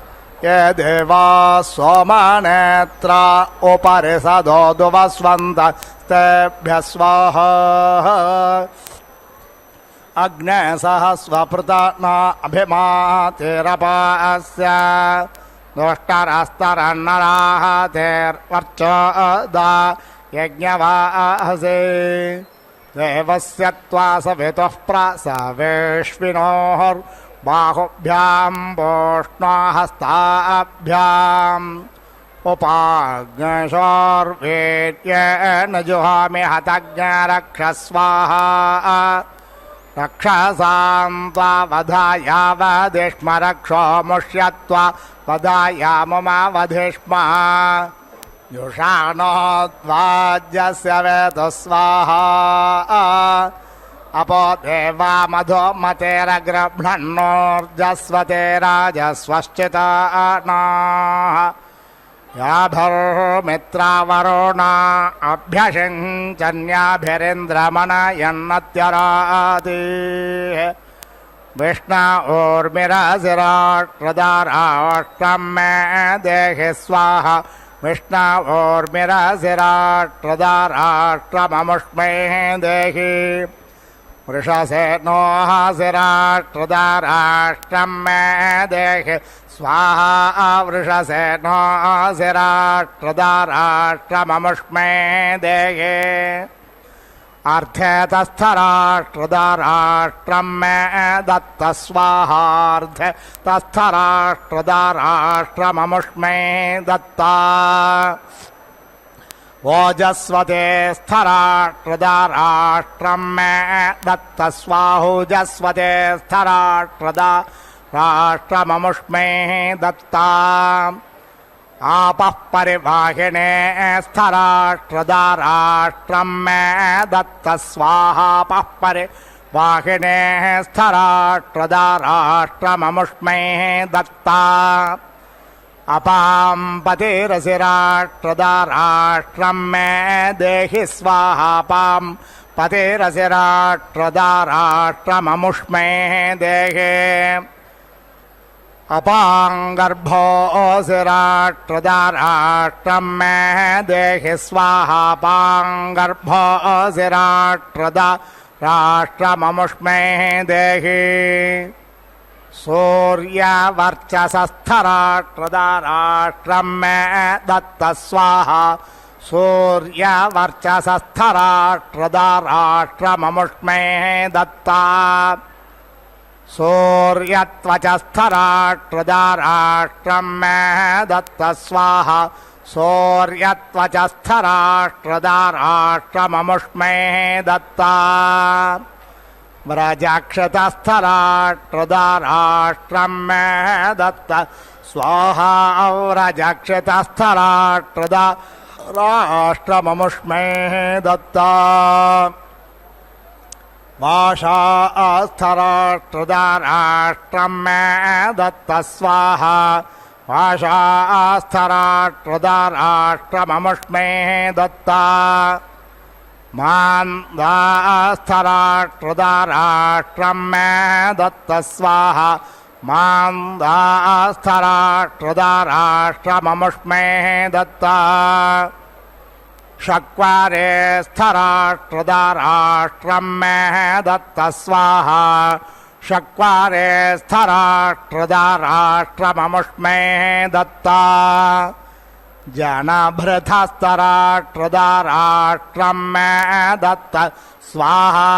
ये देवा सोमनेत्रा उपरिसदो दुवस्वन्तस्तेभ्य स्वाहा. अग्ने सहस्वपृतना अभिमातिरपास्य दुष्टरस्तरन्नराहतेर्वर्चोदा यज्ञवाहसे. देवस्य त्वा सवितुः प्रसवेश्विनोर्बाहुभ्यां वोष्णाहस्ताभ्याम् उपाग्निशोर्वेद्येन जुहामि हतज्ञरक्षस्वाहा. रक्षसां त्वा वधायावधिष्म रक्षो मुष्यत्वा वधायामुमावधिष्म. जुषाणो त्वाज्यस्य वेतु स्वाहा. अपो देवा मधो मतेरग्रभ्णन्नोर्जस्वते राजस्वश्चितानाः. याभर्मित्रावरुणा अभ्यषिञ्चन्याभिरिन्द्रमनयन्नत्यराति. विष्णोर्मिरसिराट्रदाराष्ट्रं मे देहि स्वाहा. विष्णोर्मिरसिराट्रदाराष्ट्रममुष्मे देहि. वृषसेनोः सिराट्रदाराष्ट्रं मे देहि स्वाहा. वृषसेनोः सिराट्रदाराष्ट्रममुष्मे देहि. अर्धेतस्थराष्ट्रदाराष्ट्रं मे दत्त स्वाहार्धेतस्थराष्ट्रदाराष्ट्रममुष्मे दत्ता. ओजस्वते स्थराष्ट्रदाराष्ट्रं मे दत्त स्वाहोजस्वते स्थराष्ट्रदाराष्ट्रममुष्मे दत्ता. आपः परिवाहिने स्थराष्ट्रदाराष्ट्रं मे दत्त स्वाहापः परिवाहिने स्थराष्ट्रदाराष्ट्रममुष्मे दत्ता. अपां पतिरसिराष्ट्रदाराष्ट्रं मे देहि स्वाहापां पतिरसिराष्ट्रदाराष्ट्रममुष्मे देहि. अपाङ्गर्भोऽसिराष्ट्रदाराष्ट्रं मे देहि स्वाहापाङ्गर्भोऽसिराष्ट्रदाराष्ट्रममुष्मे देहि. सूर्यवर्चसस्थराष्ट्रदाराष्ट्रं मे दत्त स्वाहा सूर्यवर्चसस्थराष्ट्रदाराष्ट्रममुष्मे दत्ता सूर्यत्वचस्थराष्ट्रदाराष्ट्रं मे दत्त स्वाहा सूर्यत्वचस्थराष्ट्रदाराष्ट्रममुष्मे दत्ता व्रजक्षतस्थराष्ट्रदाराष्ट्रं मे दत्त स्वाहा व्रजक्षतस्थराष्ट्रदाराष्ट्रममुष्मे दत्ता वाशास्थराष्ट्रदाराष्ट्रं मे दत्त स्वाहा वाशास्थराष्ट्रदाराष्ट्रममुष्मे दत्ता मान्दास्थराष्ट्रदाराष्ट्रं मे दत्त स्वाहा मान्दास्थराष्ट्रदाराष्ट्रममुष्मे दत्ता शक्वारे स्थराष्ट्रदाराष्ट्रं मे दत्त स्वाहा शक्वारे स्थराष्ट्रदाराष्ट्रममुष्मे दत्ता जनभृतस्थराष्ट्रदाराष्ट्रं मे दत्त स्वाहा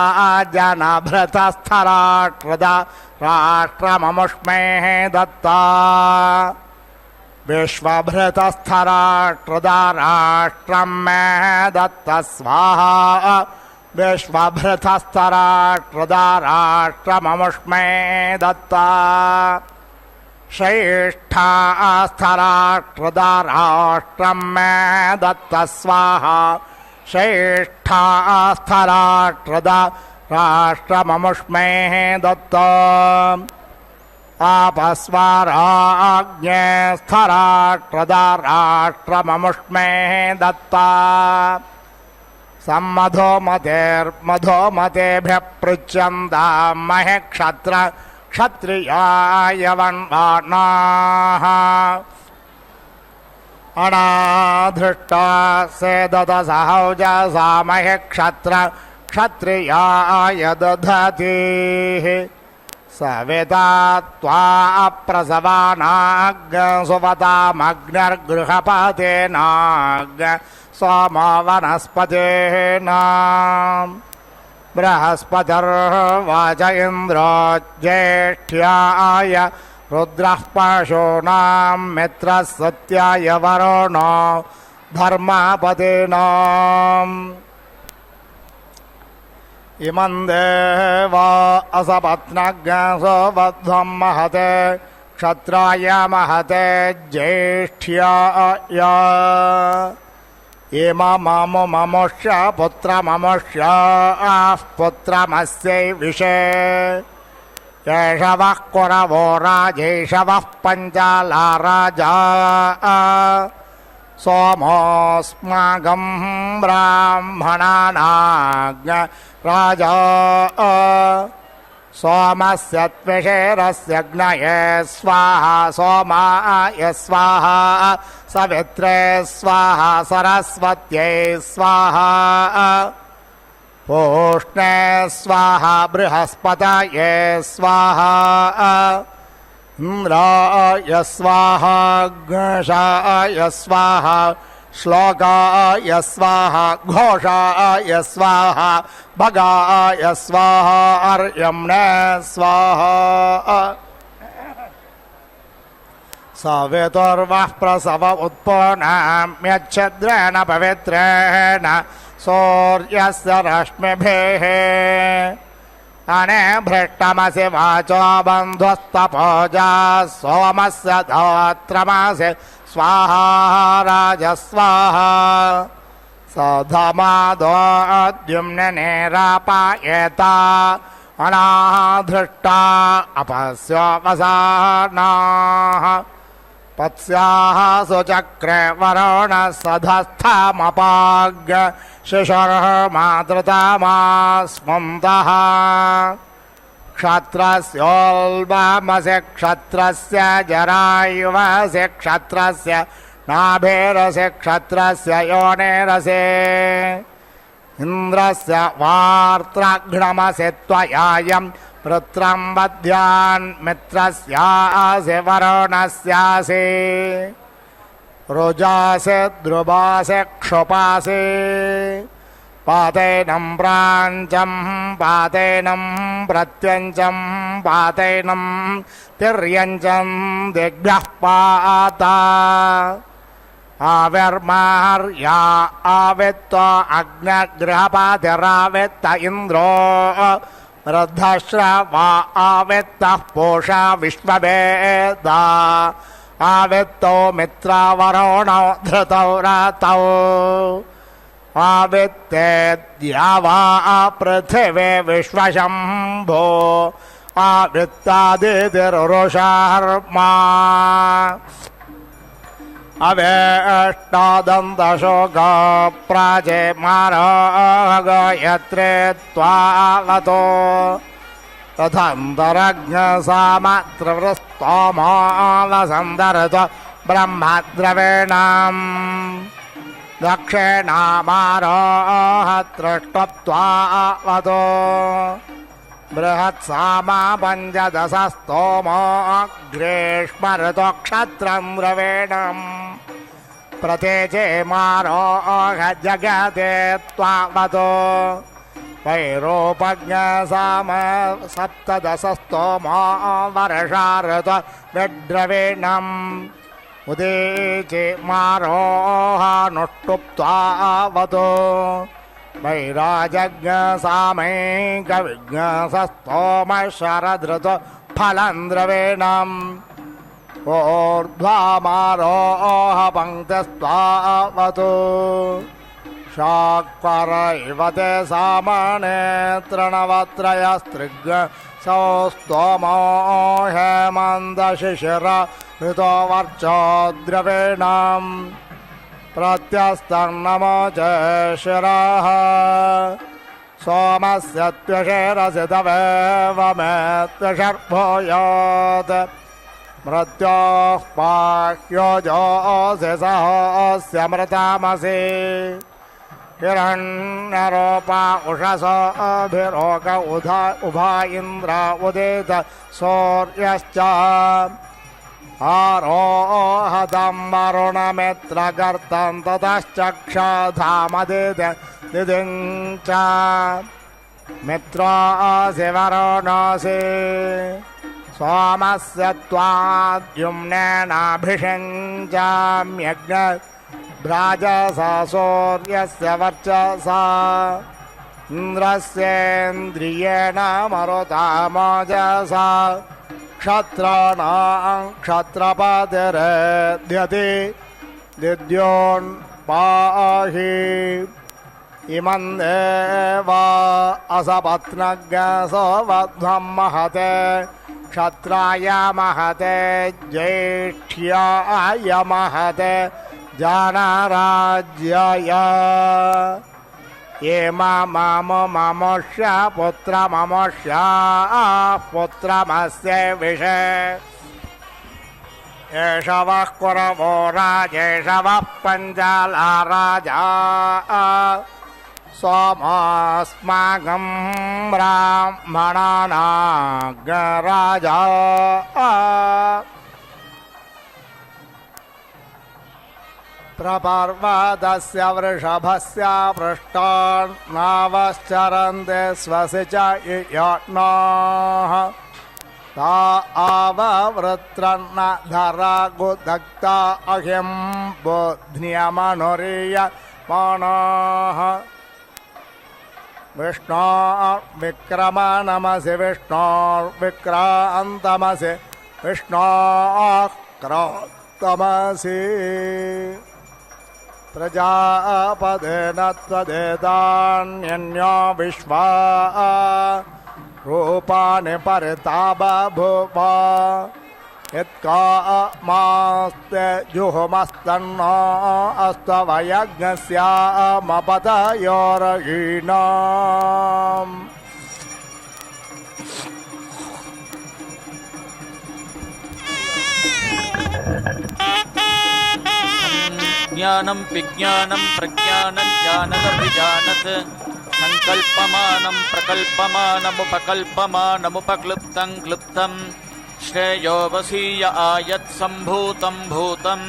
जनभृतस्थराष्ट्रदाराष्ट्रममुष्मे दत्ता विश्वभृतस्थराष्ट्रदाराष्ट्रं मे दत्त स्वाहा विश्वभृतस्थराष्ट्रदाराष्ट्रममुष्मे दत्ता श्रेष्ठास्थराष्ट्रदाराष्ट्रं मे दत्त स्वाहा श्रेष्ठास्थराष्ट्रदाराष्ट्रममुष्मे दत्ता आपस्वराज्ञे स्थराष्ट्रदाराष्ट्रममुष्मे दत्ता सम्मधोमतेर्मधोमतेभ्यः पृच्छन्तां महे क्षत्रियायवन्वानाः अनाधृष्टा सेदत सहौजसा महे क्षत्रियाय दधतीः सविता त्वा प्रसवानाग्सुवतामग्निर्गृहपतेनाग् सोमो वनस्पतेः बृहस्पतिर्वाच इन्द्रो ज्येष्ठ्याय रुद्रः पशूनां मित्रः सत्याय वरुणो धर्मपतेनाम् इमं देवा असपत्नग्सुवध्वं महते क्षत्राय महते ज्येष्ठ्याय इमममुष्य पुत्रममुष्य पुत्रमस्यै विषे येषवः कुरवो राजेशवः पञ्चाला राजा सोमोऽस्माकं ब्राह्मणानाज्ञ राजा सोमस्य त्विषेरस्य ज्ञये स्वाहा सोमाय स्वाहा सवित्रे स्वाहा सरस्वत्यै स्वाहा पूष्णे स्वाहा बृहस्पतये स्वाहा इन्द्राय स्वाहा घोषाय स्वाहा श्लोकाय स्वाहा घोषाय स्वाहा भगाय स्वाहा अर्यम्णे स्वाहा सवितुर्वः प्रसव उत्पन्नाम्यच्छद्रेण पवित्रेण सूर्यस्य रश्मिभिः अने भृष्टमसि वाचो बन्धुस्तपोजा सोमस्य धोत्रमसि स्वाहा राजस्वाहा सधमादोद्युम्नेरापायेता अनाधृष्टा अपस्योपसानाः पत्स्याः सुचक्रे वरुणः सधस्थमपाग्य शिशुर्ः मातृतामास्मन्तः क्षत्रस्योल्बमसि क्षत्रस्य जरायुवसि क्षत्रस्य नाभिरसि क्षत्रस्य योनिरसि इन्द्रस्य वार्त्रघ्नमसि त्वयायं वृत्रं वध्यान् मित्रस्यासि वरुणस्यासि रुजासि द्रुवासि क्षुपासि पातैनं प्राञ्चं पातैनं प्रत्यञ्चं पातैनं तिर्यञ्चं दिग्भ्यः पाता आविर्मार्या आवित्त अग्नगृहपातिरावित्त इन्द्रो वृद्धश्रवा आवित्तः पूषा विश्ववेदा आवित्तो मित्रावरुणो धृतौ रतौ आवित्तेद्या वा पृथिवे विश्वशम्भो आवित्तादितिरुषार्मा अवेष्टादन्तशोका प्राचे मारोग यत्रे त्वावतो तथान्तरज्ञसामत्रवृस्तोमालसन्दरत ब्रह्मद्रवेणाम् दक्षिणामारोहतृष्टत्वावतो बृहत्सामा पञ्चदशस्तोमोऽग्रेष्मऋतो क्षत्रं द्रवेणम् प्रतेजे मारोह जगते त्वावतो वैरोपज्ञसाम सप्तदशस्तोमो वर्षाऋत विद्रवेणम् उदीचे मारोहानुष्टुप्त्वावतो वैराजज्ञसामैकविज्ञसस्तोमशरधृत फलं द्रवेणम् ऊर्ध्वामारोह पङ्क्तिस्त्वावतो शाक्वर इव ते सामने तृणवत्रयस्त्रिग् सौस्तोमो हेमन्दशिशिर ऋतो वर्चो द्रवेणम् प्रत्यस्तर्नमो च शिरः सोमस्य त्वशेरसि तवेवमेत्वशर्भूयात् मृत्योः पाह्योजोऽसि सहोऽस्यमृतामसि हिरण्यरूपा उषसोऽभिरोग उभा इन्द्र उदित सूर्यश्च आरोहतं वरुणमित्रगर्तं ततश्चक्षधामदिदिं च मित्रोऽसि वरुणोऽसि सोमस्य त्वाद्युम्नेनाभिषिञ्चाम्यज्ञ भ्राजसा सूर्यस्य वर्चसा इन्द्रस्येन्द्रियेण मरुतामोजसा क्षत्राणां क्षत्रपतिरेद्यति दिद्योन्पाहि इमं देव असपत्नज्ञसो वध्वं महते क्षत्राय महते ज्येष्ठ्याय महते जानराज्याय ये ममोष्य पुत्रमोष्या पुत्रमस्य विषे एष वः कुरवो राजेश वः पञ्चाला राजा सोमोऽस्माकं ब्राह्मणानाग्रराजा प्रपर्वतस्य वृषभस्य पृष्ठान्नावश्चरन्ते स्वसि च यज्ञाः ता आववृत्रन्न धरागुदग्धा अहिं बुध्न्यमनुरीयमाणाः विष्णोर्विक्रम नमसि विष्णोर्विक्रान्तमसि विष्णोक्रोत्तमसि प्रजापतेन त्वदेतान्यन्यो विश्वा रूपाणि परिता बभूव यत्कामास्ते जुहुमस्तन्नो अस्तवयज्ञस्यामपतयोरयीणाम् ज्ञानं विज्ञानं प्रज्ञानं जानत विजानत कल्पमानं प्रकल्पमानमुपकल्पमानमुपक्लुप्तं क्लुप्तं श्रेयो वसीय आयत्सम्भूतं भूतं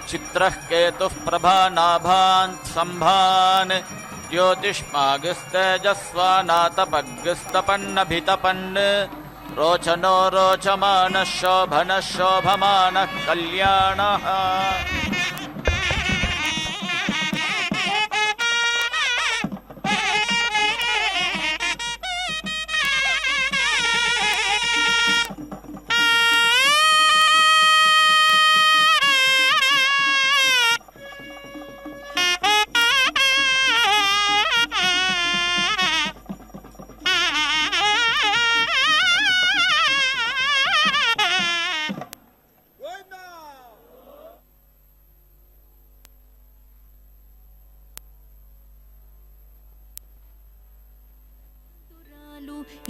चित्रः केतुः प्रभानाभान् सम्भान् ज्योतिष्मागस्तेजस्वानातपग्स्तपन्नभितपन् रोचनो रोचमानः शोभनः शोभमानः कल्याणः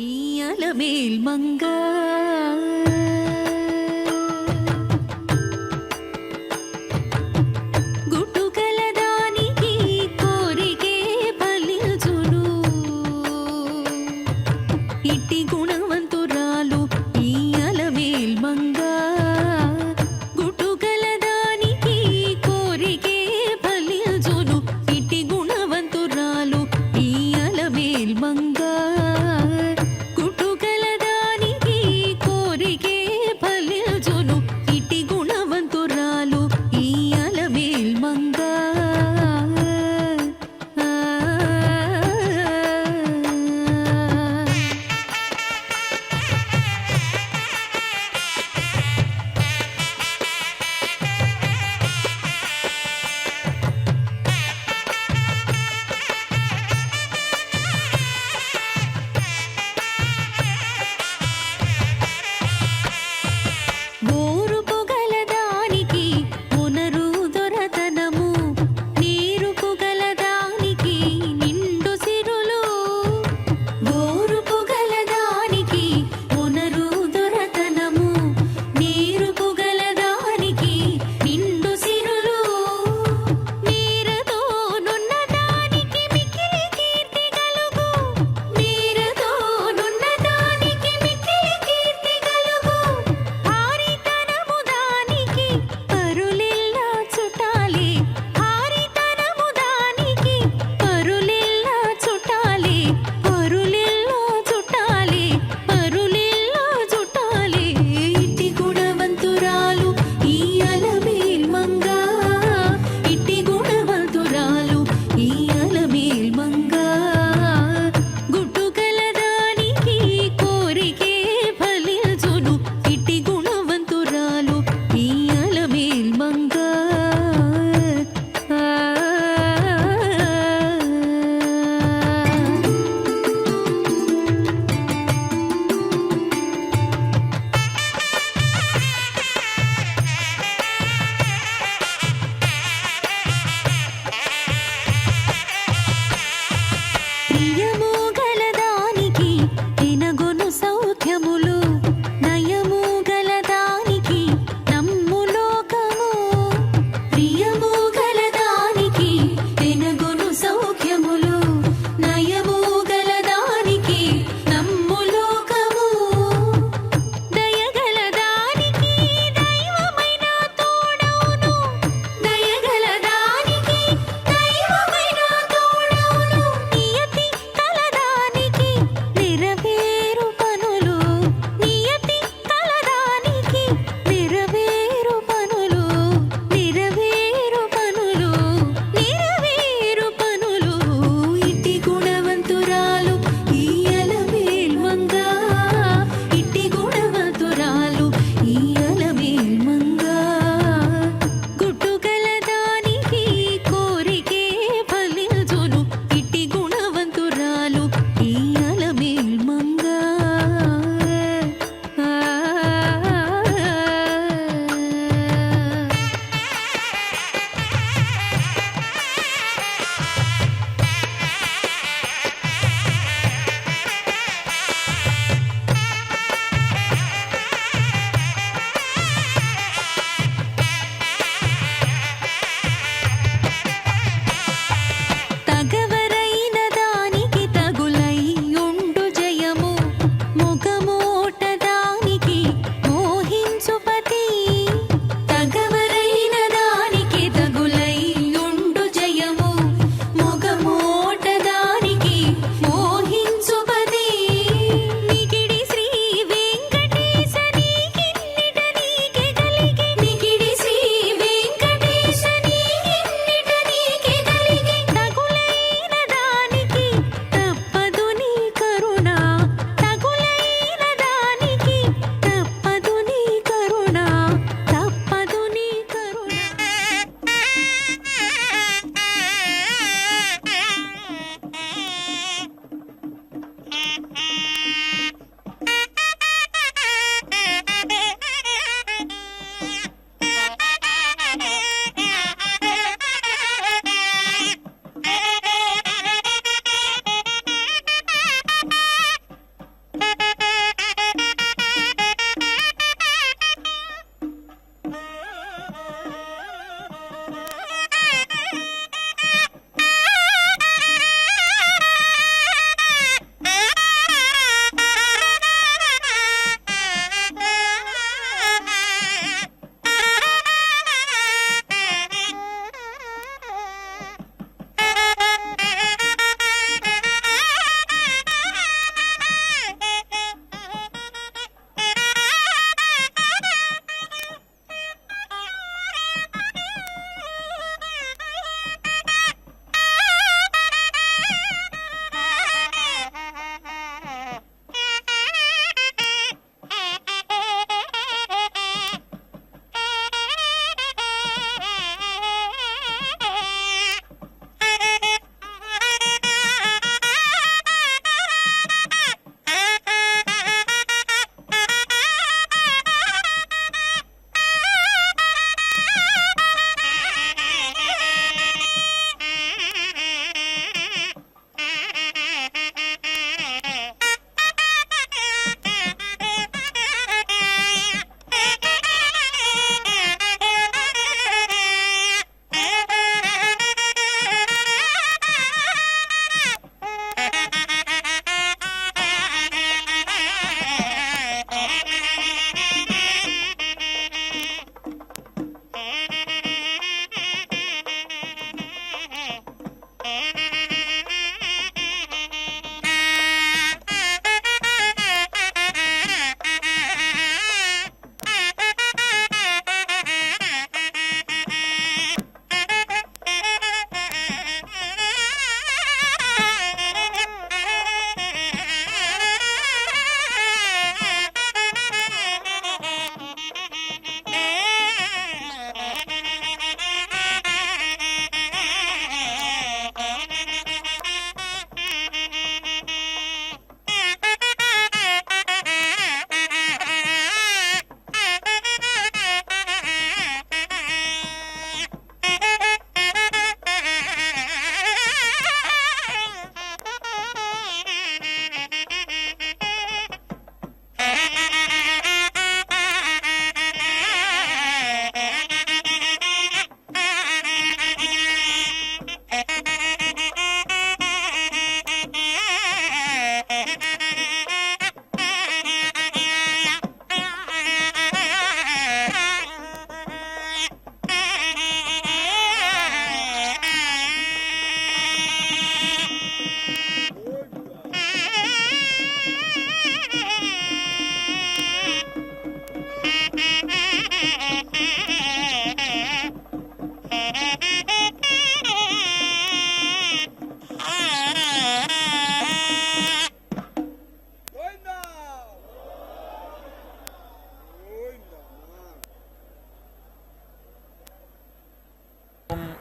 ఈయలమేల్ మంగ గుట్టుకలదానికి కోరికే ఫలించును ఇట్టి గుణవంతురాలు ఈయలమేల్ మంగ గుట్టుకలదానికి కోరికే ఫలించును ఇట్టి గుణవంతురాలు ఈయలమేల్ మంగ గుట్టుకలదానికి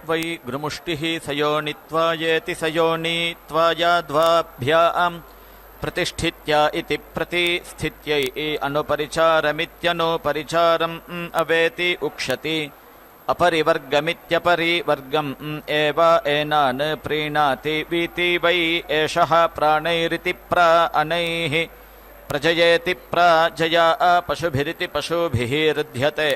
वै गृमुष्टिः सयोनित्वायेति सयोनित्वायाद्वाभ्याम् प्रतिष्ठित्या इति प्रतिस्थित्यै अनुपरिचारमित्यनुपरिचारम् अवेति उक्षति अपरिवर्गमित्यपरिवर्गम् एव एनान् प्रीणाति वीति वै एषः प्राणैरिति प्राणैः प्रजयेति प्राजया पशुभिरिति पशुभिः रुध्यते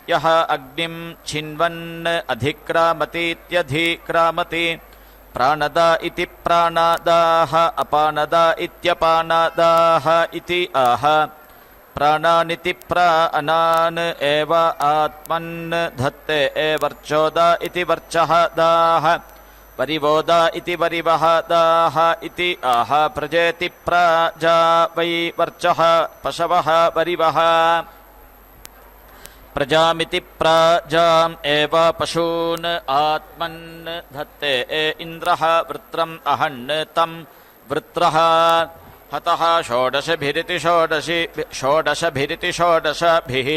यः अग्निं छिन्वन् अधिक्रामतीत्यधिक्रामति प्राणदा इति प्राणादाः अपानदा इत्यपानादाः इति आह प्राणानिति प्राणान् एव आत्मन् धत्ते वर्चोदा इति वर्चः दाः परिवोदा इति वरिवः दाः इति आह प्रजेति प्राजा वै वर्चः पशवः वरिवः प्रजामिति प्राजाम् एव पशून् आत्मन् धत्ते इन्द्रः वृत्रम् अहन् तं वृत्रः हतः षोडशभिरिति षोडशभिः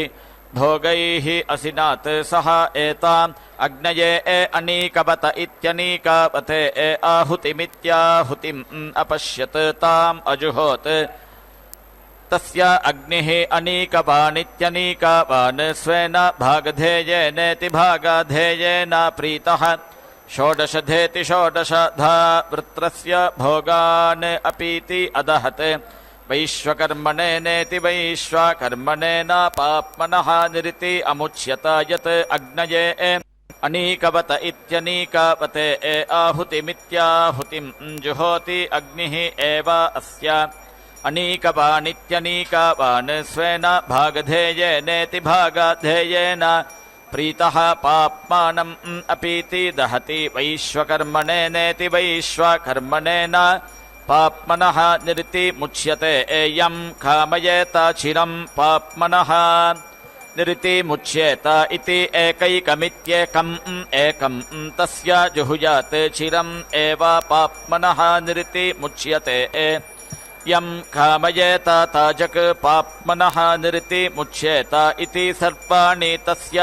भोगैः असिनात् सः एताम् अग्नये अनीकवत इत्यनीकावते आहुतिमित्याहुतिम् अपश्यत् ताम् अजुहोत् तस्य अग्निः अनीकवानित्यनीकवान् स्वेन भागधेयेनेति भागाधेयेन प्रीतः षोडशधेति षोडशधा वृत्रस्य भोगान् अपीति अदहत् वैश्वकर्मणेनेति वैश्वकर्मणेन पाप्मनः निरिति अमुच्यत यत् अग्नये अनीकवत इत्यनीकवते आहुतिमित्याहुतिम् जुहोति अग्निः एव अस्य अनीकवानित्यनीकवान् स्वेन भागधेयेनेति भागाधेयेन प्रीतः पाप्मानम् अपीति दहति वैश्वकर्मणेनेति वैश्वकर्मणेन पाप्मनः निरिति मुच्यते यं कामयेत चिरं पाप्मनः निरिति मुच्येत इति एकैकमित्येकम् एकम् तस्य जुहुयात् चिरम् एव पाप्मनः निरिति मुच्यते यं कामयेत ताजक पाप्मनः निरिति मुच्येत इति सर्पाणि तस्य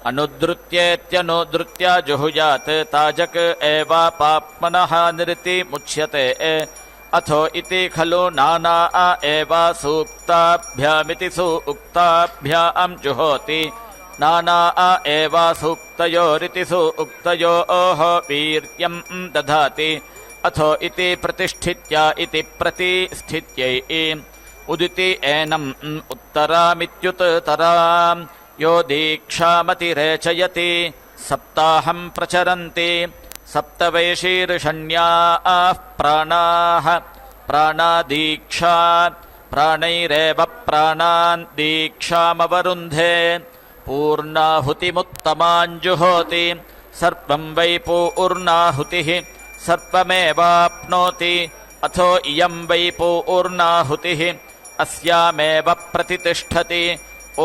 अनुद्रुत्येत्यनुद्रुत्य जुहुयात् ताजक एव पाप्मनः निरिति मुच्यते अथो इति खलु नाना एव सूक्ताभ्यामिति सूक्ताभ्याम् जुहोति नाना एव सूक्तयोरिति सूक्तयोः वीर्यम् दधाति अथो इति प्रतिष्ठित्या इति प्रतिस्थित्यै उदिति एनम् उत्तरामित्युत्तराम् यो दीक्षामतिरेचयति सप्ताहम् प्रचरन्ति सप्तवैशीर्षण्याः प्राणाः प्राणादीक्षा प्राणैरेव प्राणान् दीक्षामवरुन्धे पूर्णाहुतिमुत्तमाञ्जुहोति सर्वम् वै पूर्णाहुतिः सर्वमेवाप्नोति अथो इयं वै पूर्णाहुतिः अस्यामेव प्रतितिष्ठति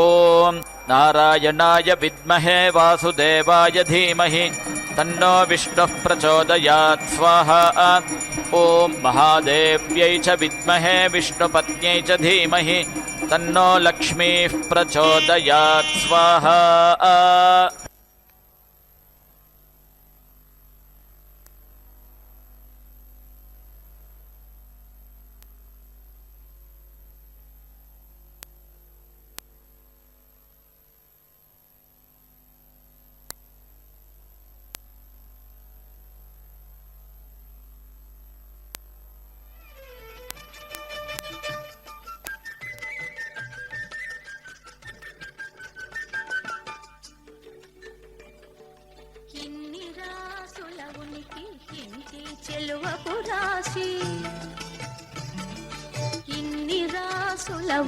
ॐ नारायणाय विद्महे वासुदेवाय धीमहि तन्नो विष्णुः प्रचोदयात् स्वाहा ॐ महादेव्यै च विद्महे विष्णुपत्न्यै च धीमहि तन्नो लक्ष्मीः प्रचोदयात् स्वाहा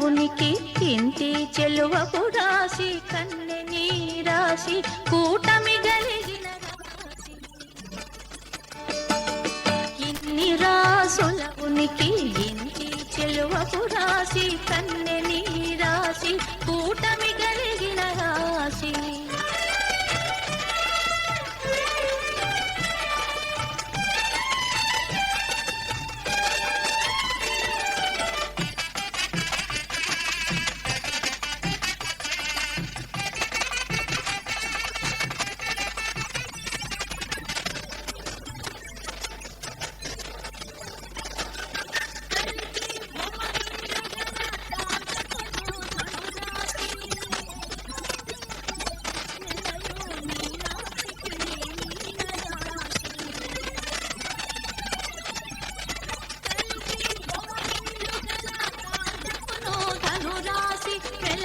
ఉనికి ఇంటి చెలువపు రాశి కన్నె నీ రాశి కూటమి గలిగిన రాశి ఇన్ని రాసుల ఉనికి ఇంటి చెలువపు రాశి కన్నె నీ రాశి కూటమి గలిగిన రాశి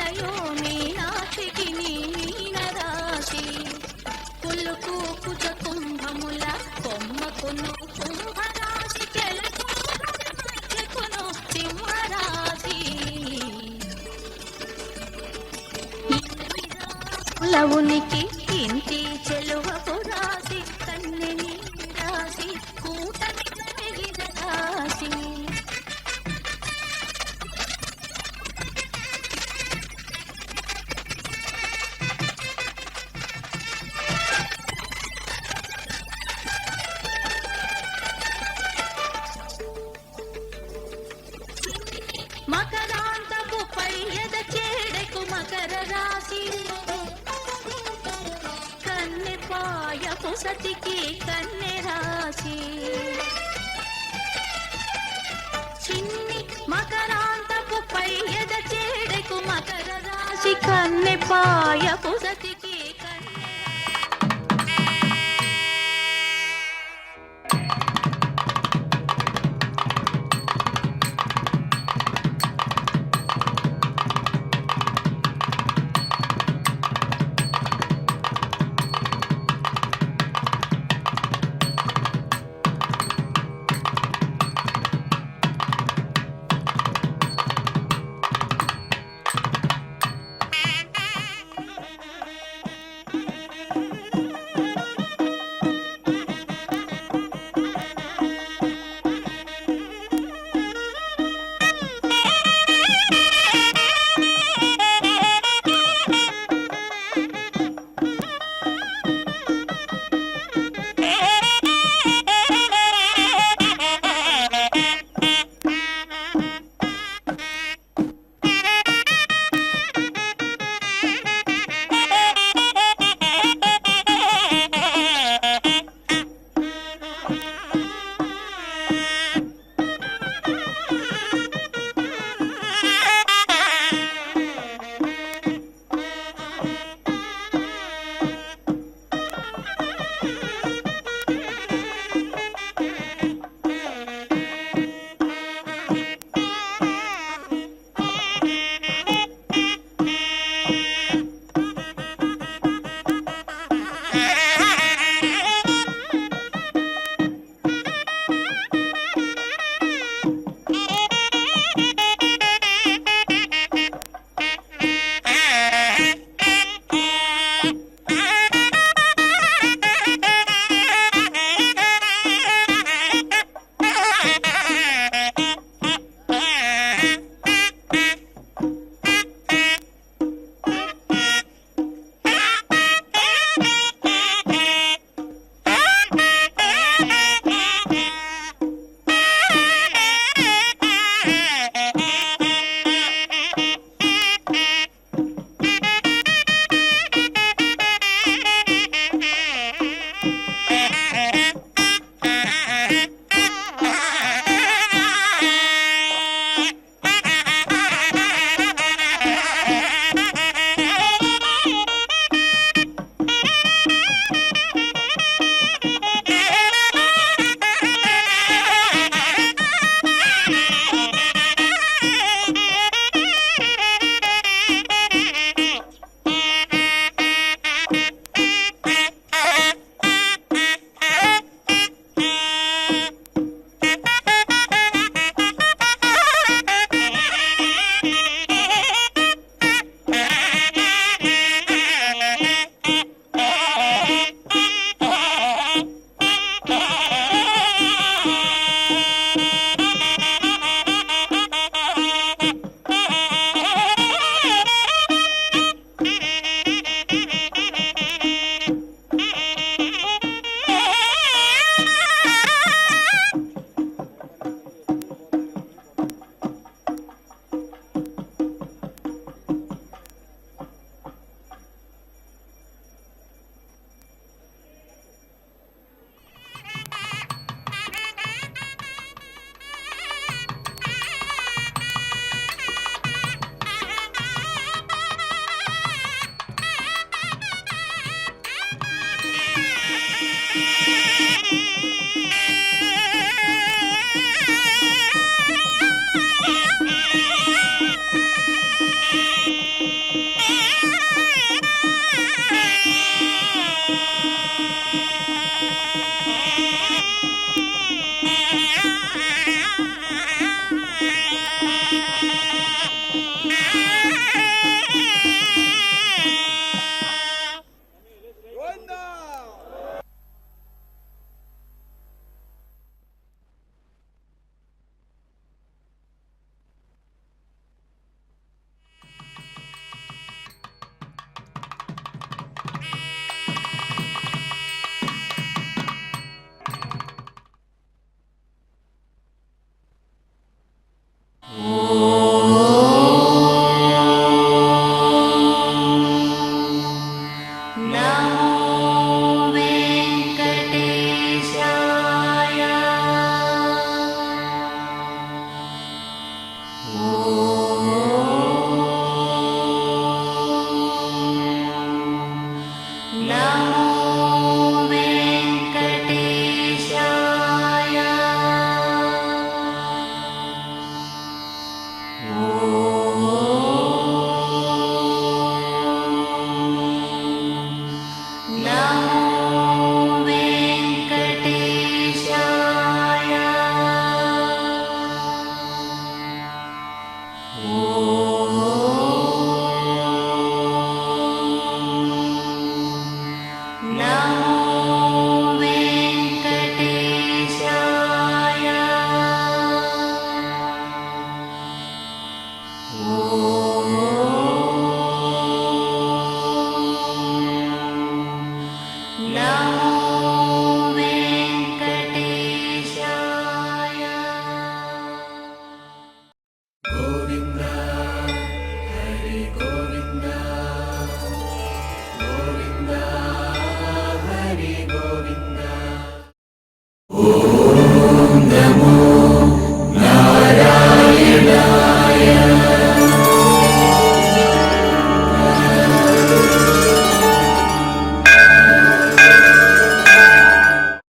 కలయో మీనాక్షికి నీ మీన రాశి పులుకు కుజ కుంభముల కొమ్మకును కుంభరాశి కెలకును సింహరాశి లవునికి ఇంటి చెలువపు రాశి కన్నెని రాశి కూటమి కలిగిన రాశి మకరాంతపు పయ్యద చేడకు మకర రాశి కన్నె పాయపు సతికి కన్నె రాశి చిన్ని మకరాంతపు పయ్యద చేడకు మకర రాశి కన్నె పాయపు సతికి కన్నె